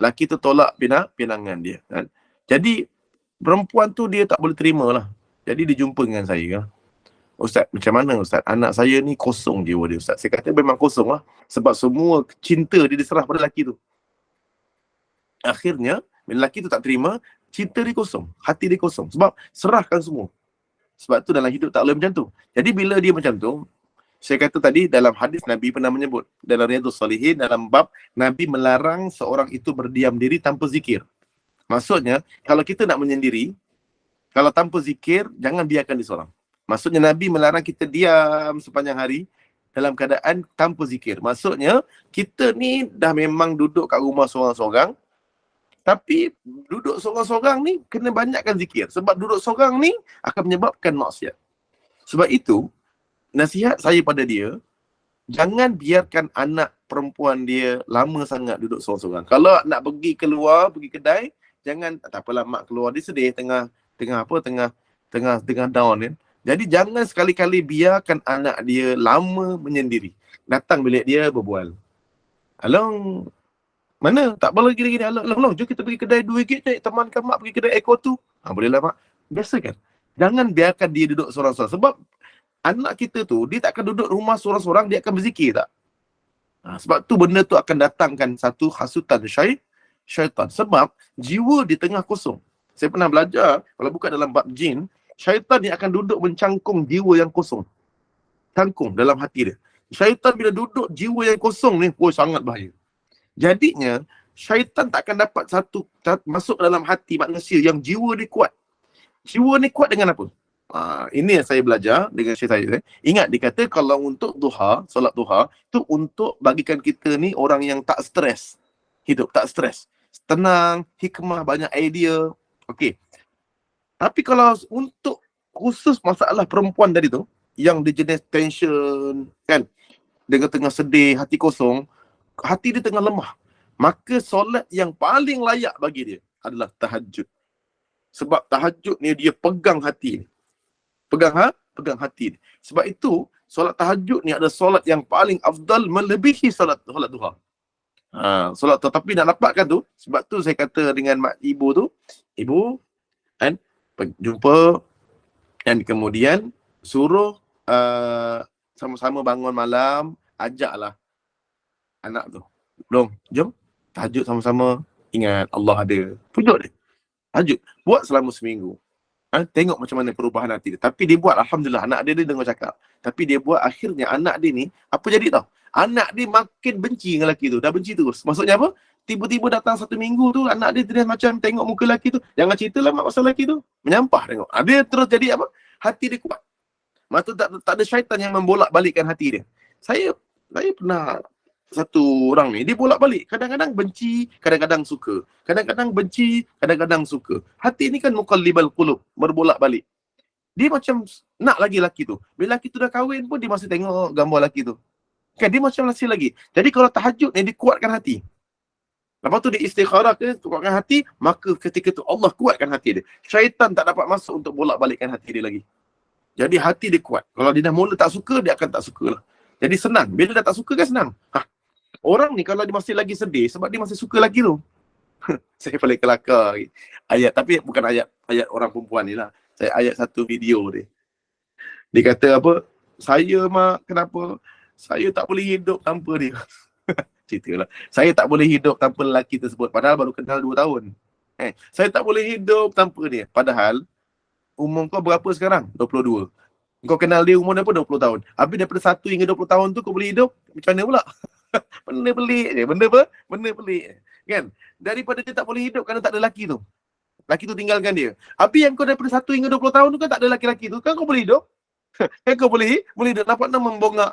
Lelaki tu tolak pinangan dia, kan? Jadi perempuan tu dia tak boleh terima lah. Jadi dia jumpa dengan saya, kan? Ustaz, macam mana Ustaz? Anak saya ni kosong jiwa dia, Ustaz. Saya kata memang kosong lah. Sebab semua cinta dia diserah pada lelaki tu. Akhirnya, bila lelaki tu tak terima, cinta dia kosong, hati dia kosong. Sebab serahkan semua. Sebab tu dalam hidup tak boleh macam tu. Jadi bila dia macam tu, saya kata tadi dalam hadis Nabi pernah menyebut, dalam Riyadhus Salihin, dalam bab Nabi melarang seorang itu berdiam diri tanpa zikir. Maksudnya, kalau kita nak menyendiri, kalau tanpa zikir, jangan biarkan disorang. Maksudnya Nabi melarang kita diam sepanjang hari dalam keadaan tanpa zikir. Maksudnya, kita ni dah memang duduk kat rumah seorang-seorang, tapi duduk seorang-seorang ni kena banyakkan zikir. Sebab duduk seorang ni akan menyebabkan maksiat. Sebab itu, nasihat saya pada dia, jangan biarkan anak perempuan dia lama sangat duduk seorang-seorang. Kalau nak pergi keluar, pergi kedai, jangan, tak apalah mak keluar, dia sedih tengah down kan. Jadi jangan sekali-kali biarkan anak dia lama menyendiri. Datang bilik dia berbual. Along, mana? Tak boleh gini-gini. Along, jom kita pergi kedai RM2 je. Temankan mak pergi kedai Eko tu. Bolehlah mak. Biasa kan? Jangan biarkan dia duduk seorang-seorang. Sebab anak kita tu, dia tak akan duduk rumah seorang-seorang, dia akan berzikir tak? Sebab tu benda tu akan datangkan satu hasutan syaitan. Sebab jiwa di tengah kosong. Saya pernah belajar, kalau bukan dalam bab jin, syaitan yang akan duduk mencangkung jiwa yang kosong. Cangkung dalam hati dia. Syaitan bila duduk jiwa yang kosong ni, sangat bahaya. Jadinya, syaitan tak akan dapat masuk dalam hati manusia yang jiwa dia kuat. Jiwa ni kuat dengan apa? Ini yang saya belajar dengan syekh saya. Ingat, dikata kalau untuk duha, solat duha, tu untuk bagikan kita ni orang yang tak stres. Hidup tak stres. Tenang, hikmah, banyak idea. Okey. Tapi kalau untuk khusus masalah perempuan tadi tu, yang dia jenis tension, kan? Dia tengah sedih, hati kosong, hati dia tengah lemah. maka solat yang paling layak bagi dia adalah tahajud. Sebab tahajud ni dia pegang hati ni. Pegang hati ni. Sebab itu, solat tahajud ni adalah solat yang paling afdal melebihi solat duha. Solat tu. Tapi nak dapatkan tu, sebab tu saya kata dengan mak ibu tu, ibu kan, jumpa dan kemudian suruh sama-sama bangun malam, ajaklah anak tu. Jom tahajud sama-sama. Ingat Allah ada. Pujuk dia. Tahajud. Buat selama seminggu. Tengok macam mana perubahan hati dia. Tapi dia buat, alhamdulillah, anak dia dengar cakap. Tapi dia buat, akhirnya anak dia ni, apa jadi tau? Anak dia makin benci dengan lelaki tu. Dah benci terus. Maksudnya apa? Tiba-tiba datang 1 minggu tu, anak dia terus macam tengok muka lelaki tu. Jangan ceritalah mak pasal lelaki tu. Menyampah tengok. Dia terus jadi apa? Hati dia kuat. Maksud tak ada syaitan yang membolak-balikkan hati dia. Saya pernah satu orang ni, dia bolak-balik. Kadang-kadang benci, kadang-kadang suka. Kadang-kadang benci, kadang-kadang suka. Hati ni kan muqallibal qulub, berbolak-balik. Dia macam nak lagi lelaki tu. Bila lelaki tu dah kahwin pun, dia masih tengok gambar lelaki tu. Kan dia macam masih lagi. Jadi kalau tahajud ni, dia kuatkan hati. Lepas tu dia istikharah ke, kuatkan hati, maka ketika tu Allah kuatkan hati dia. Syaitan tak dapat masuk untuk bolak-balikkan hati dia lagi. Jadi hati dia kuat. Kalau dia dah mula tak suka, dia akan tak suka lah. Jadi senang. Bila dah tak suka kan senang. Orang ni kalau dia masih lagi sedih sebab dia masih suka lagi tu. Saya paling kelakar ayat, tapi bukan ayat orang perempuan ni lah. Saya ayat satu video dia. Dia kata apa? Saya mak, kenapa? Saya tak boleh hidup tanpa dia. Ceritalah. Saya tak boleh hidup tanpa lelaki tersebut. Padahal baru kenal 2 tahun. Saya tak boleh hidup tanpa dia. Padahal umur kau berapa sekarang? 22. Kau kenal dia umur dia pun 20 tahun. Habis daripada 1 hingga 20 tahun tu kau boleh hidup? Macam mana pula? Benda pelik je. Benda pelik je. Kan? Daripada dia tak boleh hidup kerana tak ada lelaki tu. Lelaki tu tinggalkan dia. Habis yang kau daripada 1 hingga 20 tahun tu kan tak ada lelaki-lelaki tu. Kan kau boleh hidup? Kan kau boleh hidup. Nampak nak membongak.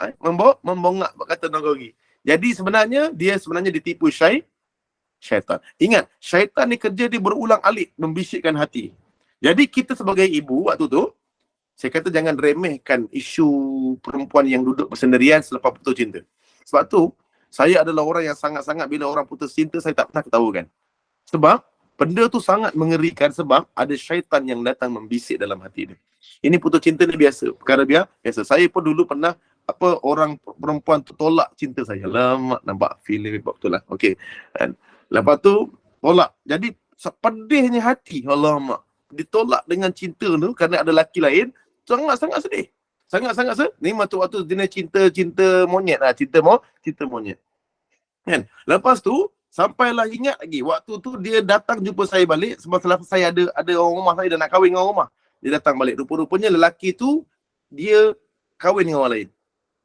Membongak kata Nagori. Jadi sebenarnya, dia ditipu syaitan. Ingat, syaitan ni kerja dia berulang alik membisikkan hati. Jadi kita sebagai ibu waktu tu, saya kata jangan remehkan isu perempuan yang duduk bersendirian selepas putus cinta. Sebab tu, saya adalah orang yang sangat-sangat bila orang putus cinta, saya tak pernah ketahukan. Sebab, benda tu sangat mengerikan sebab ada syaitan yang datang membisik dalam hati dia. Ini putus cinta ni biasa. Perkara biasa. Saya pun dulu pernah, orang perempuan tu tolak cinta saya. Lama nampak filem betul lah. Okey. Lepas tu, tolak. Jadi, pedihnya hati. Alamak. Ditolak dengan cinta tu kerana ada lelaki lain. Sangat-sangat sedih. Sangat-sangat sedih. Ni waktu jenis cinta monyet lah. Cinta monyet. Kan? Lepas tu, sampailah ingat lagi. Waktu tu dia datang jumpa saya balik. Sebab selepas saya ada orang rumah saya dah nak kahwin dengan orang rumah. Dia datang balik. Rupa-rupanya lelaki tu, dia kahwin dengan orang lain.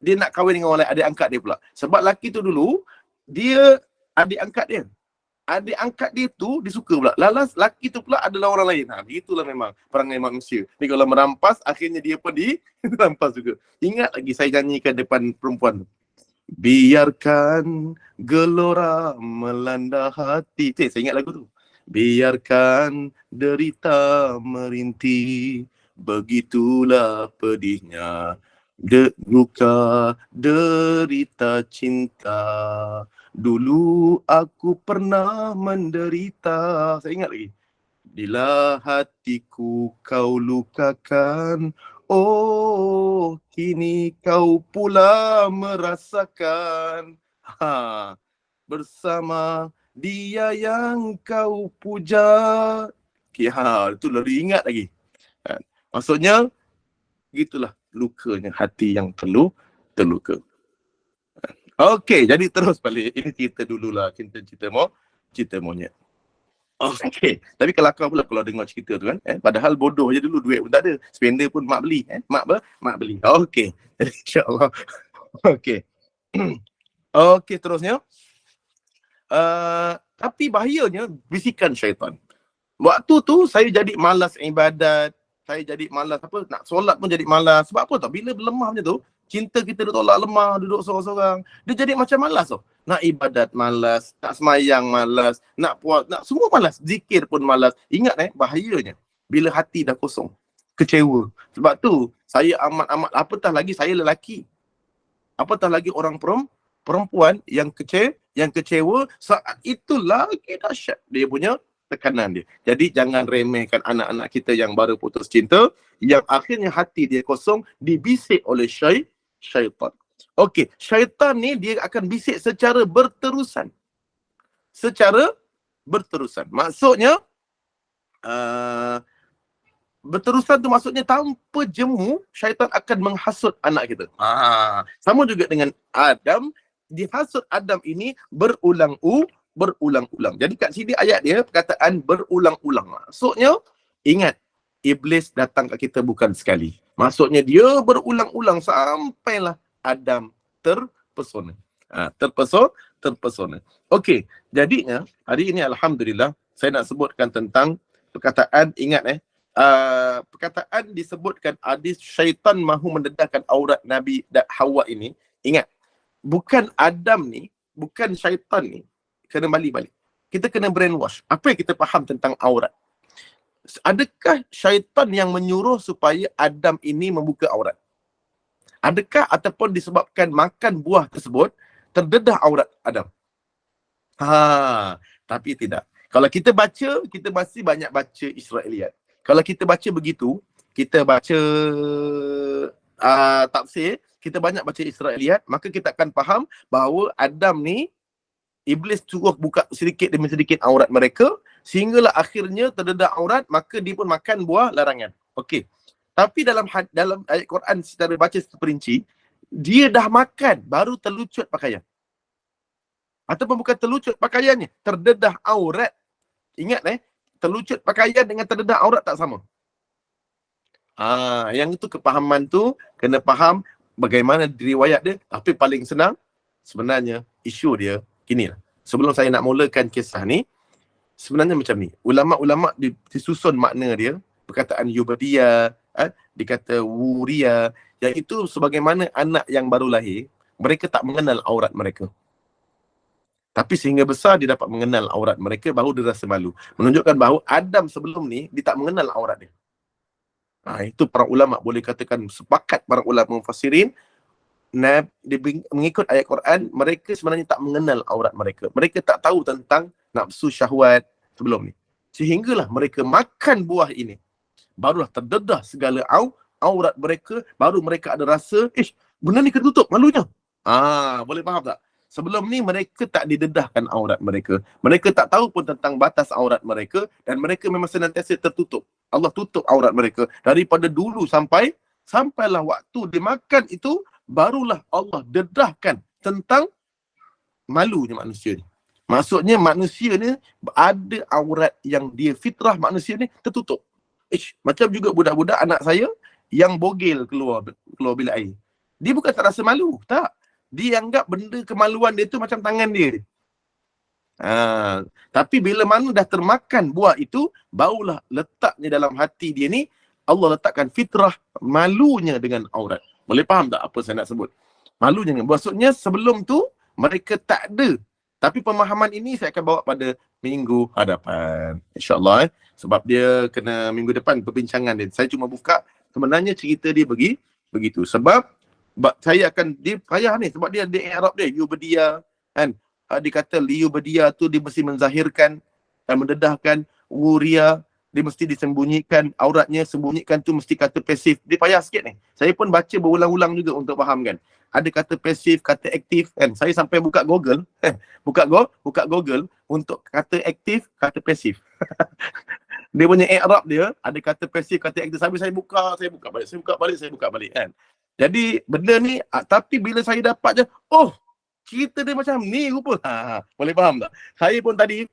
Dia nak kahwin dengan orang lain. Adik angkat dia pula. Sebab lelaki tu dulu, dia adik angkat dia. Adik angkat dia tu, dia suka pula. Lalas, lelaki tu pula adalah orang lain. Begitulah memang perangai manusia. Ni kalau merampas, akhirnya dia pun dirampas juga. Ingat lagi saya nyanyikan depan perempuan tu. Biarkan gelora melanda hati. Saya ingat lagu tu. Biarkan derita merintih. Begitulah pedihnya. Luka derita cinta. Dulu aku pernah menderita. Saya ingat lagi. Bila hatiku kau lukakan, oh kini kau pula merasakan. Bersama dia yang kau puja. Okay, itu lalu ingat lagi. Maksudnya, gitulah lukanya hati yang terluka. Okey, jadi terus balik. Ini cerita dululah, cinta monyet. Okey, tapi kelakar pula kalau dengar cerita tu kan. Padahal bodoh je dulu, duit pun tak ada. Spender pun mak beli. Mak beli. Okey, insyaAllah. Okey. Okey, terusnya. Tapi bahayanya bisikan syaitan. Waktu tu saya jadi malas ibadat. Saya jadi malas nak solat pun jadi malas. Sebab apa tau? Bila berlemah macam tu, cinta kita tolak lemah, duduk sorang-sorang. Dia jadi macam malas tau. Nak ibadat malas, nak semayang malas, nak puas, nak semua malas. Zikir pun malas. Ingat bahayanya. Bila hati dah kosong, kecewa. Sebab tu, saya amat-amat, apatah lagi saya lelaki. Apatah lagi orang perempuan yang kecewa, saat itu lagi dahsyat dia punya tekanan dia. Jadi jangan remehkan anak-anak kita yang baru putus cinta, yang akhirnya hati dia kosong, dibisik oleh syaitan. Okey, syaitan ni dia akan bisik secara berterusan. Maksudnya, berterusan tu maksudnya tanpa jemu, syaitan akan menghasut anak kita. Sama juga dengan Adam, dihasut Adam ini berulang-ulang. Jadi kat sini ayat dia perkataan berulang-ulang. Maksudnya, ingat, iblis datang kat kita bukan sekali. Maksudnya dia berulang-ulang sampailah Adam terpesona. Terpesona. Okey, jadinya hari ini alhamdulillah saya nak sebutkan tentang perkataan, ingat perkataan disebutkan hadis syaitan mahu mendedahkan aurat Nabi dan Hawa ini. Ingat, bukan Adam ni, bukan syaitan ni kena balik. Kita kena brainwash. Apa yang kita faham tentang aurat? Adakah syaitan yang menyuruh supaya Adam ini membuka aurat? Adakah ataupun disebabkan makan buah tersebut terdedah aurat Adam? Tapi tidak. Kalau kita baca, kita masih banyak baca Israiliyat. Kalau kita baca begitu, kita baca tafsir, kita banyak baca Israiliyat, maka kita akan faham bahawa Adam ni, iblis suruh buka sedikit demi sedikit aurat mereka, sehinggalah akhirnya terdedah aurat, maka dia pun makan buah larangan. Okey. Tapi dalam ayat Quran secara baca seperinci, dia dah makan, baru terlucut pakaian. Ataupun bukan terlucut pakaiannya, terdedah aurat. Ingat terlucut pakaian dengan terdedah aurat tak sama. Yang itu kepahaman tu kena faham bagaimana riwayat dia. Tapi paling senang sebenarnya isu dia ginilah. Sebelum saya nak mulakan kisah ni, sebenarnya macam ni. Ulama-ulama disusun makna dia, perkataan Yubadiyah, dikata Wuria, iaitu sebagaimana anak yang baru lahir, mereka tak mengenal aurat mereka. Tapi sehingga besar dia dapat mengenal aurat mereka, baru dia rasa malu. Menunjukkan bahawa Adam sebelum ni, dia tak mengenal aurat dia. Itu para ulama boleh katakan sepakat, para ulama mufassirin, mengikut ayat Quran, mereka sebenarnya tak mengenal aurat mereka. Mereka tak tahu tentang nafsu syahwat sebelum ni. Sehinggalah mereka makan buah ini, barulah terdedah segala aurat mereka, baru mereka ada rasa, benda ni kena tutup malunya. Boleh faham tak? Sebelum ni mereka tak didedahkan aurat mereka. Mereka tak tahu pun tentang batas aurat mereka, dan mereka memang senantiasa tertutup. Allah tutup aurat mereka daripada dulu sampailah waktu dimakan itu, barulah Allah dedahkan tentang malunya manusia ni. Maksudnya manusia ni ada aurat yang dia fitrah manusia ni tertutup. Macam juga budak-budak anak saya yang bogel keluar bilik air. Dia bukan tak rasa malu, tak. Dia anggap benda kemaluan dia tu macam tangan dia. Tapi bila mana dah termakan buah itu, barulah letaknya dalam hati dia ni, Allah letakkan fitrah malunya dengan aurat. Boleh faham tak apa saya nak sebut? Malunya. Maksudnya sebelum tu mereka tak ada. Tapi pemahaman ini saya akan bawa pada minggu hadapan, InsyaAllah. Sebab dia kena minggu depan perbincangan dia. Saya cuma buka sebenarnya cerita dia begitu. Sebab saya akan, dia payah ni sebab dia Arab dia, Yubadiyah kan. Dia kata Yubadiyah tu dia mesti menzahirkan dan mendedahkan. Wuria dia mesti disembunyikan auratnya, sembunyikan tu mesti kata pasif. Dia payah sikit ni. Saya pun baca berulang-ulang juga untuk faham kan. Ada kata pasif, kata aktif kan. Saya sampai buka Google, buka Google untuk kata aktif, kata pasif. Dia punya Arab dia ada kata pasif, kata aktif. Sampai saya buka balik kan. Jadi benda ni, tapi bila saya dapat je, cerita dia macam ni rupa. Boleh faham tak? Saya pun tadi,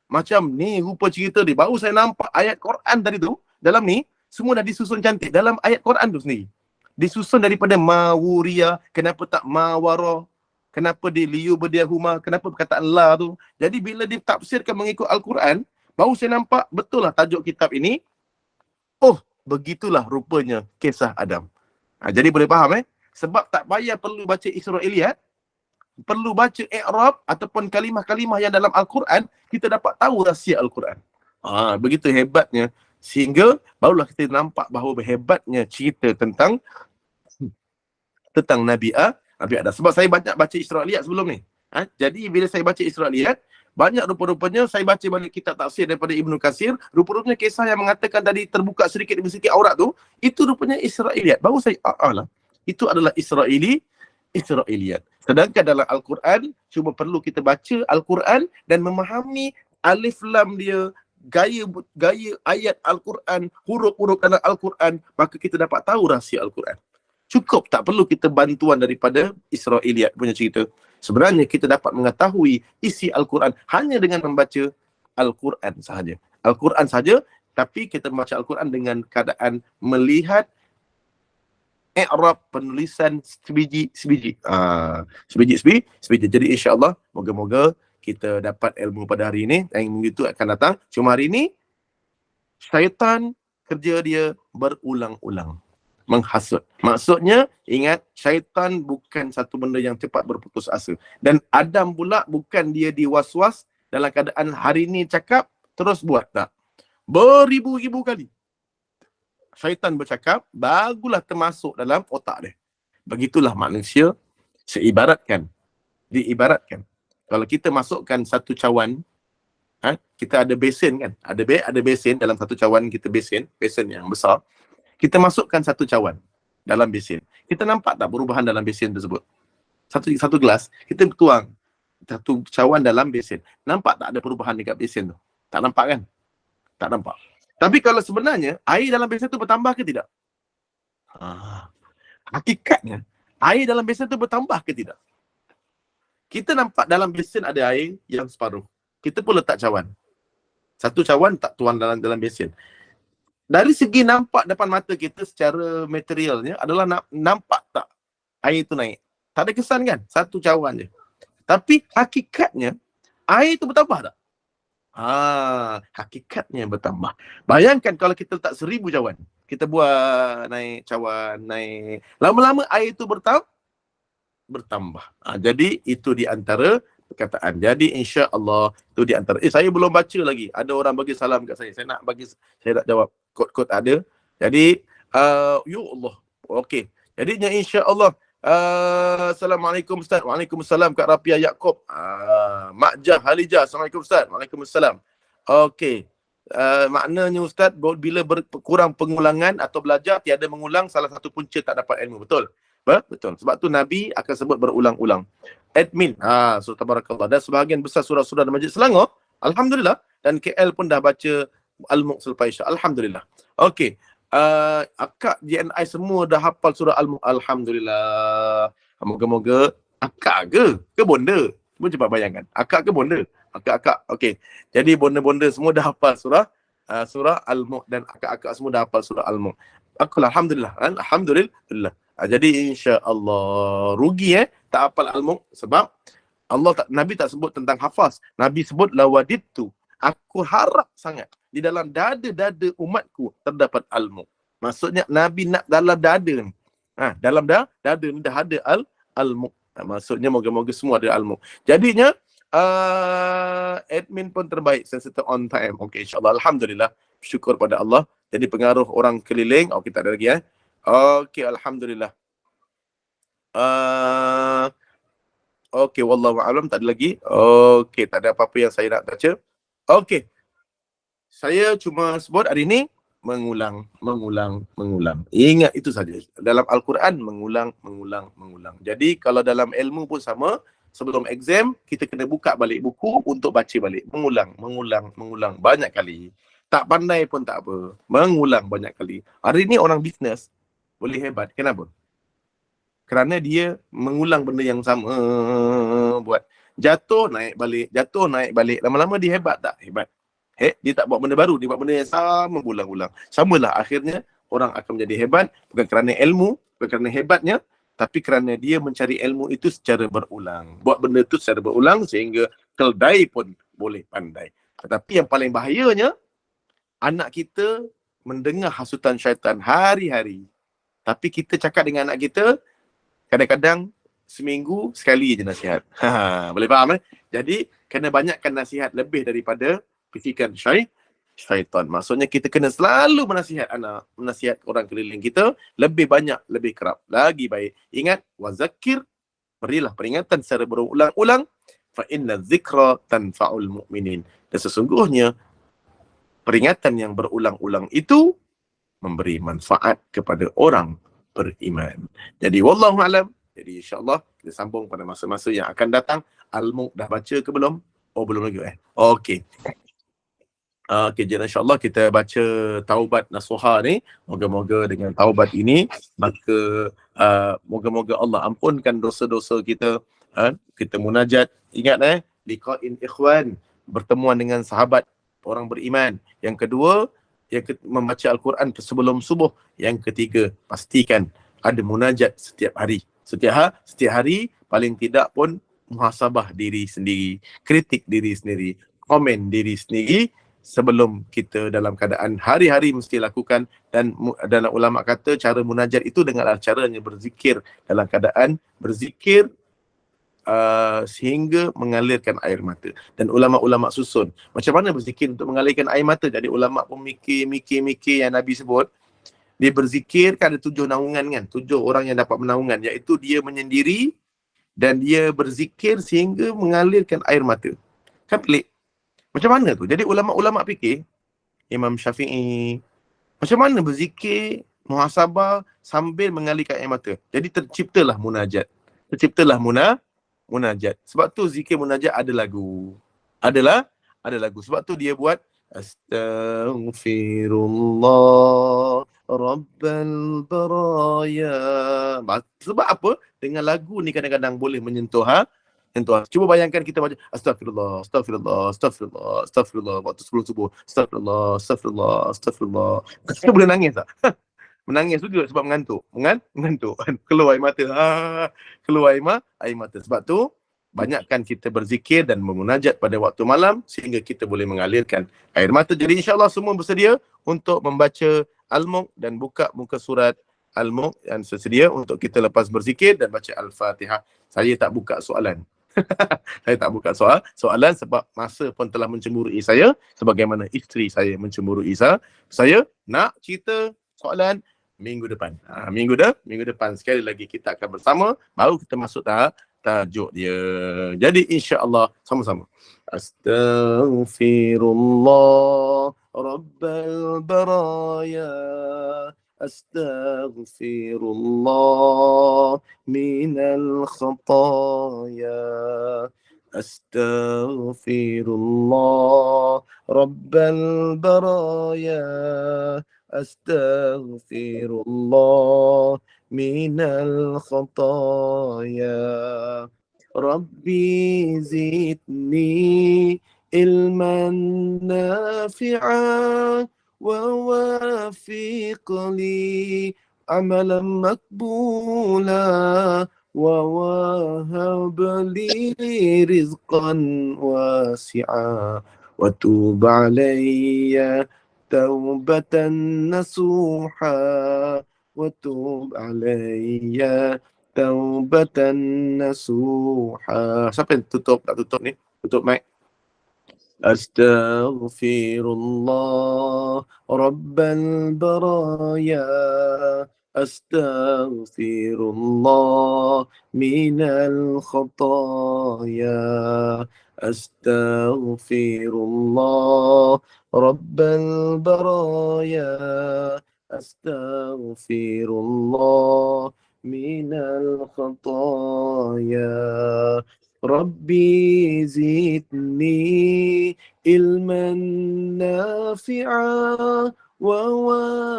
macam ni rupa cerita dia. Baru saya nampak ayat Quran tadi tu, dalam ni, semua dah disusun cantik. Dalam ayat Quran tu sendiri. Disusun daripada mawuriya, kenapa tak mawara, kenapa dia liyubadiyahuma, kenapa perkataan la tu. Jadi bila ditafsirkan mengikut Al-Quran, baru saya nampak betul lah tajuk kitab ini. Begitulah rupanya kisah Adam. Jadi boleh faham sebab tak payah perlu baca Israiliyat, perlu baca i'rab ataupun kalimah-kalimah yang dalam Al-Quran, kita dapat tahu rahsia Al-Quran. Begitu hebatnya, sehingga barulah kita nampak bahawa hebatnya cerita tentang Nabi Nabi Adam. Sebab saya banyak baca Israiliyat sebelum ni. Jadi bila saya baca Israiliyat, banyak rupa-rupanya saya baca balik kitab tafsir daripada Ibnu Katsir, rupa-rupanya kisah yang mengatakan tadi terbuka sedikit demi sedikit aurat tu, itu rupanya Israiliyat. Baru saya lah. Itu adalah Israiliyat. Sedangkan dalam Al-Quran, cuma perlu kita baca Al-Quran dan memahami alif lam dia, gaya ayat Al-Quran, huruf-huruf dalam Al-Quran, maka kita dapat tahu rahsia Al-Quran. Cukup, tak perlu kita bantuan daripada Israiliyat punya cerita. Sebenarnya kita dapat mengetahui isi Al-Quran hanya dengan membaca Al-Quran sahaja. Al-Quran sahaja, tapi kita membaca Al-Quran dengan keadaan melihat i'rab penulisan sebiji-sebiji. Sebiji. Jadi insya-Allah moga-moga kita dapat ilmu pada hari ini. Yang minggu itu akan datang. Cuma hari ini syaitan kerja dia berulang-ulang menghasut. Maksudnya, ingat, syaitan bukan satu benda yang cepat berputus asa. Dan Adam pula bukan dia diwaswas dalam keadaan hari ni cakap, terus buat. Tak. Beribu-ribu kali syaitan bercakap, barulah termasuk dalam otak dia. Begitulah manusia diibaratkan. Kalau kita masukkan satu cawan, kita ada besen kan? Ada besen dalam satu cawan kita, besen yang besar. Kita masukkan satu cawan dalam besen. Kita nampak tak perubahan dalam besen tersebut? Satu gelas, kita tuang satu cawan dalam besen. Nampak tak ada perubahan dekat besen tu? Tak nampak kan? Tak nampak. Tapi kalau sebenarnya, air dalam besen tu bertambah ke tidak? Hakikatnya, air dalam besen tu bertambah ke tidak? Kita nampak dalam besen ada air yang separuh. Kita pun letak cawan. Satu cawan tak tuang dalam besen. Dari segi nampak depan mata kita secara materialnya adalah nampak tak air itu naik. Tak ada kesan kan? Satu cawan je. Tapi hakikatnya, air itu bertambah tak? Hakikatnya bertambah. Bayangkan kalau kita letak 1000 cawan. Kita buat naik cawan, naik. Lama-lama air itu bertambah. Jadi itu di antara perkataan. Jadi insya-Allah itu di antara. Saya belum baca lagi. Ada orang bagi salam kat saya. Saya nak jawab. Kod-kod ada. Jadi ya Allah. Okey. Jadinya insya-Allah Assalamualaikum Ustaz. Waalaikumsalam Kak Rafiah Yaakob. Mak Jah Halijah. Assalamualaikum Ustaz. Waalaikumsalam. Okey. Maknanya Ustaz, bila kurang pengulangan atau belajar tiada mengulang, salah satu punca tak dapat ilmu. Betul? Betul. Sebab tu Nabi akan sebut berulang-ulang. Admin. Surah Tabarakallah. Dan sebahagian besar surah-surah dalam Masjid Selangor, alhamdulillah, dan KL pun dah baca Al-Mulk selepas Isyak. Alhamdulillah. Okey. Akak JNI semua dah hafal surah Al-Mulk. Alhamdulillah. Moga-moga akak ke bonda? Cuba cepat bayangkan. Akak ke bonda? Akak. Okey. Jadi bonda-bonda semua dah hafal surah Al-Mulk, dan akak-akak semua dah hafal surah Al-Mulk. Alhamdulillah. Alhamdulillah. Jadi insya-Allah rugi tak hafal Al-Mulk, sebab Nabi tak sebut tentang hafaz. Nabi sebut lawadittu. Aku harap sangat di dalam dada-dada umatku terdapat Al-Mulk. Maksudnya Nabi nak dalam dada ni. Dalam dada ni dah ada Al-Mulk. Maksudnya moga-moga semua ada Al-Mulk. Jadinya admin pun terbaik, sensitive on time. Okey, insya-Allah. Alhamdulillah. Syukur pada Allah. Jadi pengaruh orang keliling. Okey, tak ada lagi Okey, alhamdulillah. Okey, wallahu a'lam, tak ada lagi. Okey, tak ada apa-apa yang saya nak baca. Okey. Saya cuma sebut hari ini mengulang. Ingat itu saja. Dalam Al-Quran mengulang. Jadi kalau dalam ilmu pun sama, sebelum exam kita kena buka balik buku untuk baca balik. Mengulang banyak kali. Tak pandai pun tak apa. Mengulang banyak kali. Hari ini orang bisnes boleh hebat. Kenapa? Kerana dia mengulang benda yang sama buat. Jatuh naik balik. Lama-lama dia hebat tak? Hebat. Dia tak buat benda baru, dia buat benda yang sama berulang-ulang. Samalah akhirnya orang akan menjadi hebat, bukan kerana ilmu, bukan kerana hebatnya, tapi kerana dia mencari ilmu itu secara berulang. Buat benda itu secara berulang sehingga keldai pun boleh pandai. Tetapi yang paling bahayanya, anak kita mendengar hasutan syaitan hari-hari. Tapi kita cakap dengan anak kita, kadang-kadang seminggu sekali je nasihat. Boleh faham Jadi, kena banyakkan nasihat lebih daripada bisikan syaitan. Maksudnya kita kena selalu menasihat anak, menasihat orang keliling kita, lebih banyak, lebih kerap, lagi baik. Ingat, wazakir berilah peringatan secara berulang-ulang, fa inna dzikra tanfa'ul mu'minin. Dan sesungguhnya peringatan yang berulang-ulang itu memberi manfaat kepada orang beriman. Jadi wallahu alam. Jadi insya-Allah kita sambung pada masa-masa yang akan datang. Al-Mulk dah baca ke belum? Oh, belum lagi Okey. Okey, jadi insya-Allah kita baca taubat nasuha ni. Moga-moga dengan taubat ini maka moga-moga Allah ampunkan dosa-dosa kita. Kita munajat, ingat liqa'in ikhwan, bertemuan dengan sahabat orang beriman. Yang kedua, membaca Al-Quran sebelum subuh. Yang ketiga, pastikan ada munajat setiap hari. Setiap hari paling tidak pun muhasabah diri sendiri, kritik diri sendiri, komen diri sendiri sebelum kita dalam keadaan hari-hari mesti lakukan. Dan ulama kata cara munajat itu dengan caranya berzikir, dalam keadaan berzikir sehingga mengalirkan air mata. Dan ulama-ulama susun macam mana berzikir untuk mengalirkan air mata. Jadi ulama pun mikir yang Nabi sebut. Dia berzikir kan ada 7 naungan kan, 7 orang yang dapat menaungan, iaitu dia menyendiri dan dia berzikir sehingga mengalirkan air mata. Kan pelik. Macam mana tu? Jadi ulama-ulama fikir, Imam Syafi'i, macam mana berzikir, muhasabah sambil mengalirkan air mata. Jadi terciptalah munajat. Munajat. Sebab tu zikir munajat ada lagu. Ada lagu. Sebab tu dia buat Astaghfirullah Rabbal Baraya. Sebab apa? Dengan lagu ni kadang-kadang boleh menyentuh Cuba bayangkan kita baca Astagfirullah waktu sebelum subuh. Astagfirullah. Kita boleh nangis tak? Menangis juga sebab mengantuk. Mengantuk. Keluar air mata. Keluar air mata. Sebab tu banyakkan kita berzikir dan memunajat pada waktu malam sehingga kita boleh mengalirkan air mata. Jadi insya-Allah semua bersedia untuk membaca Al-Mulk dan buka muka surat Al-Mulk yang sesedia untuk kita lepas berzikir dan baca Al-Fatihah. Saya tak buka soalan. Saya tak buka soalan sebab masa pun telah mencemburui saya sebagaimana isteri saya mencemburui saya. Nak cerita soalan minggu depan. Minggu depan sekali lagi kita akan bersama, baru kita masuk tajuk dia. Jadi insya-Allah sama-sama. Astaghfirullah Rabbal Baraya. Astaghfirullah minal khataya. Astaghfirullah Rabbal Baraya. Astaghfirullah minal khataya. Rabbi zidni ilman nafi'an wa wafiqli amalan makbula wa wahabli rizqan wasi'a wa tub alayya taubatan nasuha wa tub alayya taubatan nasuha. Siapa yang tutup? Tak tutup ni? Tutup mic. Astaghfirullah Rabbal Baraya. Astaghfirullah minal khataya. Astaghfirullah Rabbal Baraya. Astaghfirullah minal khataya. Rabbi zidni ilman nafi'a wa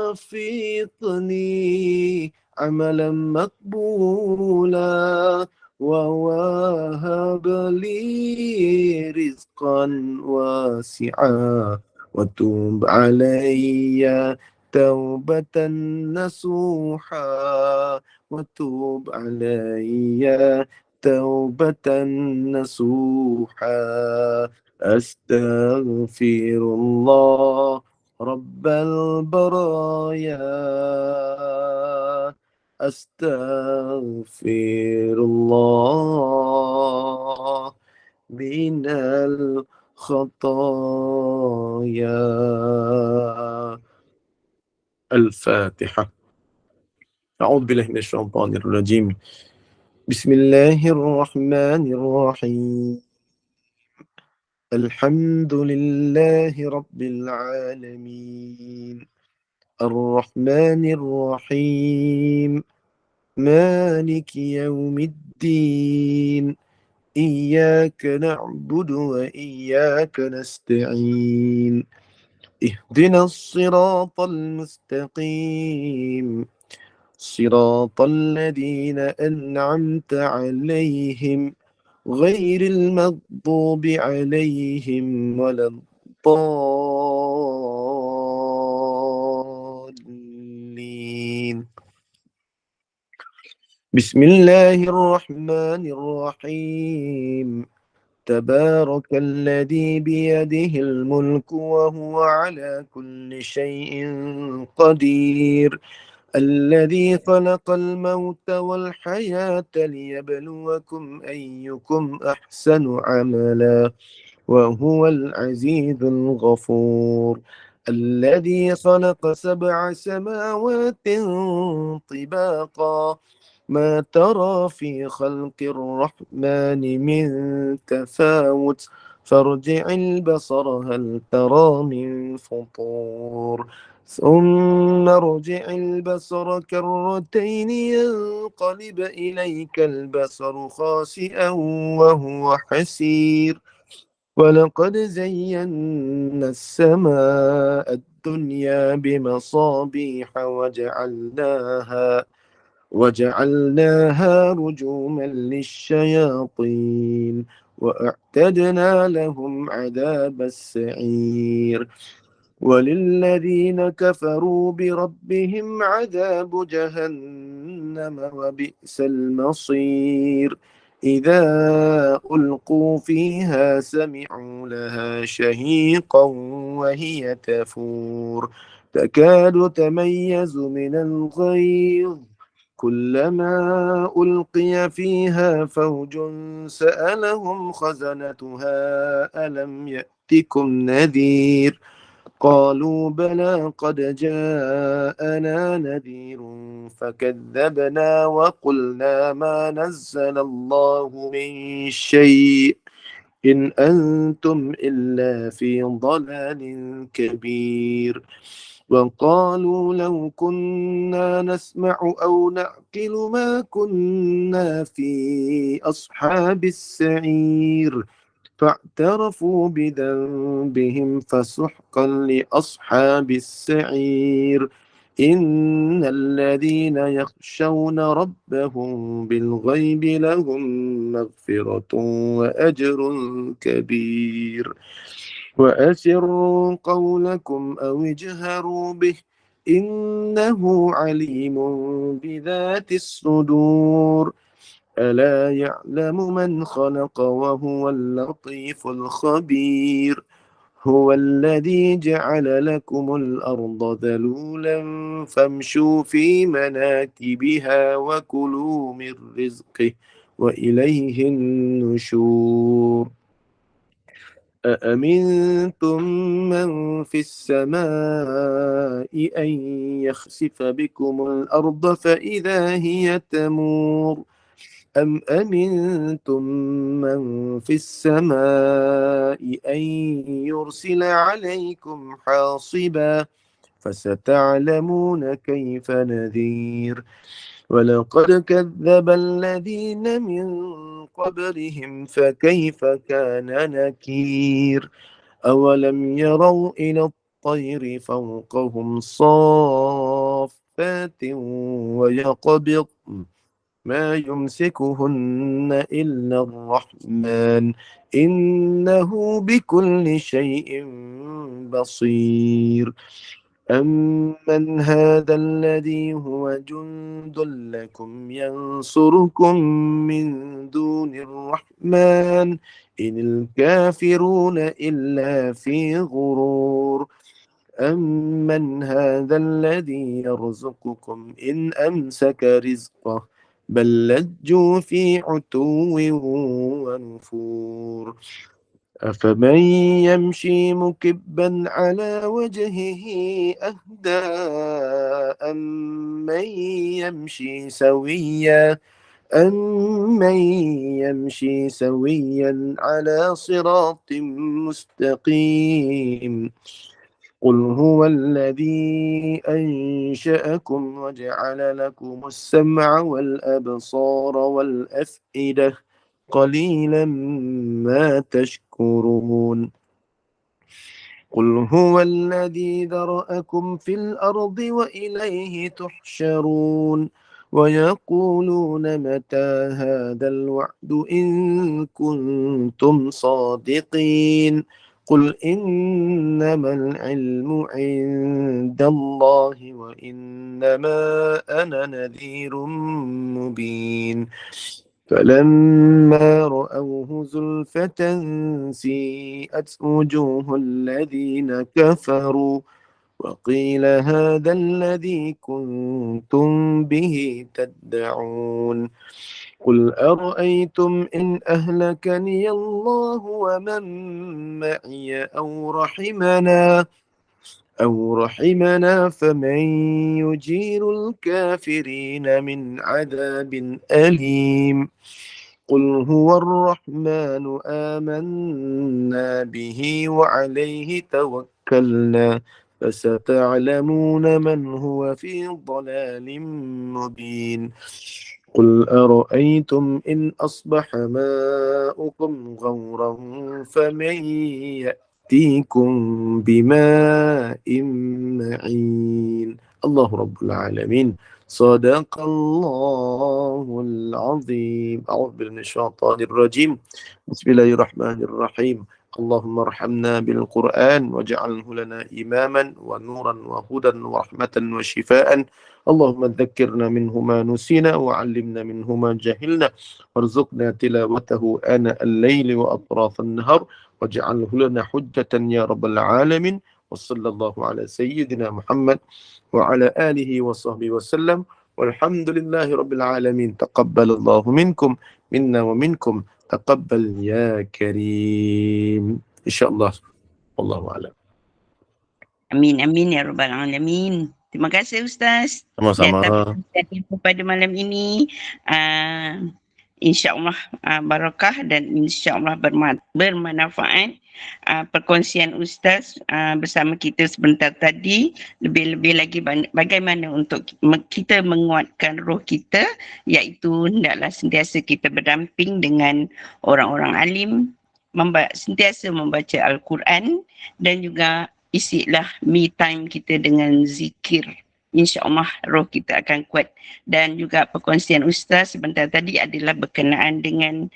wafiqni amalan makbula wa wahabli rizqan wasi'a wa tub alayya taubatan nasuha wa tub alayya taubatan nasuha. Astaghfirullah Rabbal Baraya. Astaghfirullah minal khataya. Al-Fatihah. A'udzu billahi minasyaitonir rajim. بسم الله الرحمن الرحيم. الحمد لله رب العالمين، الرحمن الرحيم، مالك يوم الدين، إياك نعبد وإياك نستعين، اهدنا الصراط المستقيم، صراط الذين أنعمت عليهم غير المغضوب عليهم ولا الضالين. بسم الله الرحمن الرحيم. تبارك الذي بيده الملك وهو على كل شيء قدير، الذي خلق الموت والحياة ليبلوكم أيكم أحسن عملا وهو العزيز الغفور، الذي خلق 7 سماوات طباقا، ما ترى في خلق الرحمن من تفاوت، فارجع البصر هل ترى من فطور، ثم ارجع البصر كرتين ينقلب إليك البصر خاسئا وهو حسير، ولقد زينا السماء الدنيا بمصابيح وجعلناها رجوما للشياطين، وأعتدنا لهم عذاب السعير، وللذين كفروا بربهم عذاب جهنم وبئس المصير، إذا ألقوا فيها سمعوا لها شهيقا وهي تفور، تكاد تميز من الغيظ، كلما ألقي فيها فوج سألهم خزنتها ألم يأتكم نذير، قالوا بلى قد جاءنا نذير فكذبنا وقلنا ما نزل الله من شيء إن أنتم إلا في ضلال كبير، وقالوا لو كنا نسمع أو نعقل ما كنا في أصحاب السعير، فاعترفوا بذنبهم فسحقا لأصحاب السعير، إن الذين يخشون ربهم بالغيب لهم مغفرة وأجر كبير، وأسروا قولكم أو اجهروا به إنه عليم بذات الصدور، ألا يعلم من خلق وهو اللطيف الخبير، هو الذي جعل لكم الأرض ذلولا فامشوا في مناكبها وكلوا من رزقه وإليه النشور، أأمنتم من في السماء أن يخسف بكم الأرض فإذا هي تمور، أم أمنتم من في السماء أن يرسل عليكم حاصبا، فستعلمون كيف نذير، ولقد كذب الذين من قبلهم فكيف كان نكير، أولم يروا إلى الطير فوقهم صافات ويقبض ما يمسكهن إلا الرحمن إنه بكل شيء بصير، أمن هذا الذي هو جند لكم ينصركم من دون الرحمن إن الكافرون إلا في غرور، أمن هذا الذي يرزقكم إن أمسك رزقه بل لجوا في عتو ونفور، أفمن يمشي مكبا على وجهه أهدى أمن يمشي سويا أمن يمشي سويا على صراط مستقيم قل هو الذي أنشأكم وجعل لكم السمع والأبصار والأفئدة قليلا ما تشكرون قل هو الذي ذرأكم في الأرض وإليه تحشرون ويقولون متى هذا الوعد إن كنتم صادقين قل إنما العلم عند الله وإنما أنا نذير مبين فلما رأوه زلفة سيئت وجوه الذين كفروا وقيل هذا الذي كنتم به تدعون قل أرأيتم إن أهلكني الله ومن معي أو رحمنا فمن يجير الكافرين من عذاب أليم قل هو الرحمن آمنا به وعليه توكلنا فستعلمون من هو في ضلال مبين قل أرأيتم إن أصبح ماؤكم غورا فمن يأتيكم بماء معين الله رب العالمين صدق الله العظيم أعوذ بالله من الشيطان الرجيم بسم الله الرحمن الرحيم اللهم ارحمنا بالقرآن واجعله لنا إماما ونورا وهدى ورحمة وشفاء اللهم ذكرنا منه ما نسينا وعلمنا منه ما جهلنا وارزقنا تلاوته آناء الليل وأطراف النهار واجعله لنا حجة يا رب العالمين وصلى الله على سيدنا محمد وعلى آله وصحبه وسلم والحمد لله رب العالمين تقبل الله منكم منا ومنكم تقبل يا كريم إن شاء الله والله أعلم. Amin, amin ya Rabbal Alamin. Terima kasih Ustaz. Sama-sama. Dan pada malam ini, insyaAllah barakah dan insyaAllah bermanfaat. Perkongsian Ustaz bersama kita sebentar tadi, lebih-lebih lagi bagaimana untuk kita menguatkan roh kita, iaitu hendaklah sentiasa kita berdamping dengan orang-orang alim, sentiasa membaca Al-Quran dan juga isilah me time kita dengan zikir. InsyaAllah roh kita akan kuat. Dan juga perkongsian Ustaz sebentar tadi adalah berkenaan dengan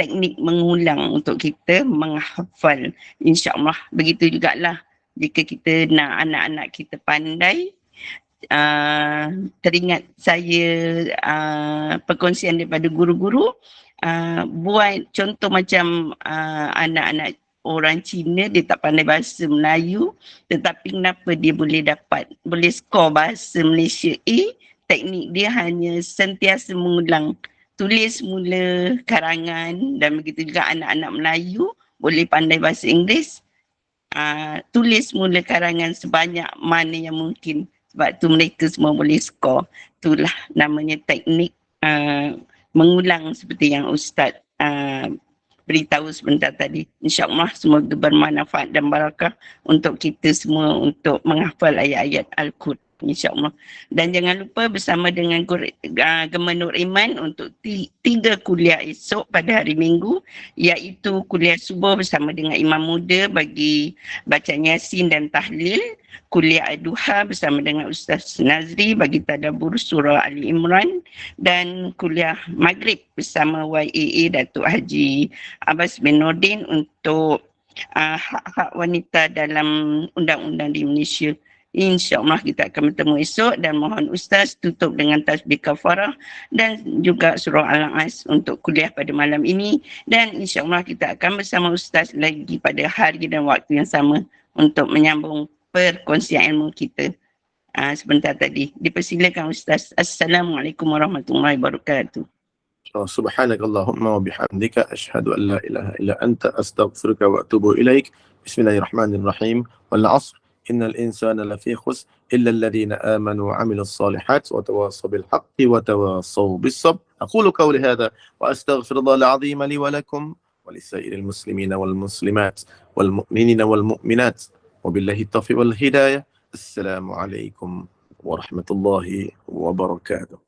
teknik mengulang untuk kita menghafal. InsyaAllah begitu jugalah jika kita nak anak-anak kita pandai. Teringat saya perkongsian daripada guru-guru, buat contoh macam anak-anak orang Cina, dia tak pandai bahasa Melayu, tetapi kenapa dia boleh skor bahasa Malaysia A? Teknik dia hanya sentiasa mengulang, tulis mula karangan, dan begitu juga anak-anak Melayu boleh pandai bahasa Inggeris, tulis mula karangan sebanyak mana yang mungkin, sebab tu mereka semua boleh skor. Itulah namanya teknik mengulang seperti yang Ustaz beritahu sebentar tadi. InsyaAllah semoga bermanfaat dan barakah untuk kita semua untuk menghafal ayat-ayat Al-Quran. InsyaAllah. Dan jangan lupa bersama dengan Gemma Nur Iman untuk 3 kuliah esok pada hari Minggu, iaitu kuliah subuh bersama dengan Imam Muda bagi bacaan Yasin dan Tahlil, kuliah Duha bersama dengan Ustaz Nazri bagi tadabbur surah Ali Imran, dan kuliah Maghrib bersama YAA Datuk Haji Abbas bin Nordin untuk hak-hak wanita dalam undang-undang di Malaysia. InsyaAllah kita akan bertemu esok, dan mohon Ustaz tutup dengan tasbih kafarah dan juga surah Al-As untuk kuliah pada malam ini, dan insyaAllah kita akan bersama Ustaz lagi pada hari dan waktu yang sama untuk menyambung perkongsian ilmu kita sebentar tadi. Dipersilakan Ustaz. Assalamualaikum warahmatullahi wabarakatuh. Subhanakallahumma wa bihamdika asyhadu an la ilaha illa anta astaghfiruka wa atubu ilaik. Bismillahirrahmanirrahim. Wal 'asr innal insana lafi khusr illa alladhina amanu wa 'amilus solihat wa tawassaw bil haqqi wa tawassaw bis sabr. Aqulu qawli hadha wa astaghfirullahal 'azim li wa lakum wa lisairil muslimina wal muslimat wal mu'minina wal mu'minat. Wabillahi taufiq wal hidayah. Assalamualaikum warahmatullahi wabarakatuh.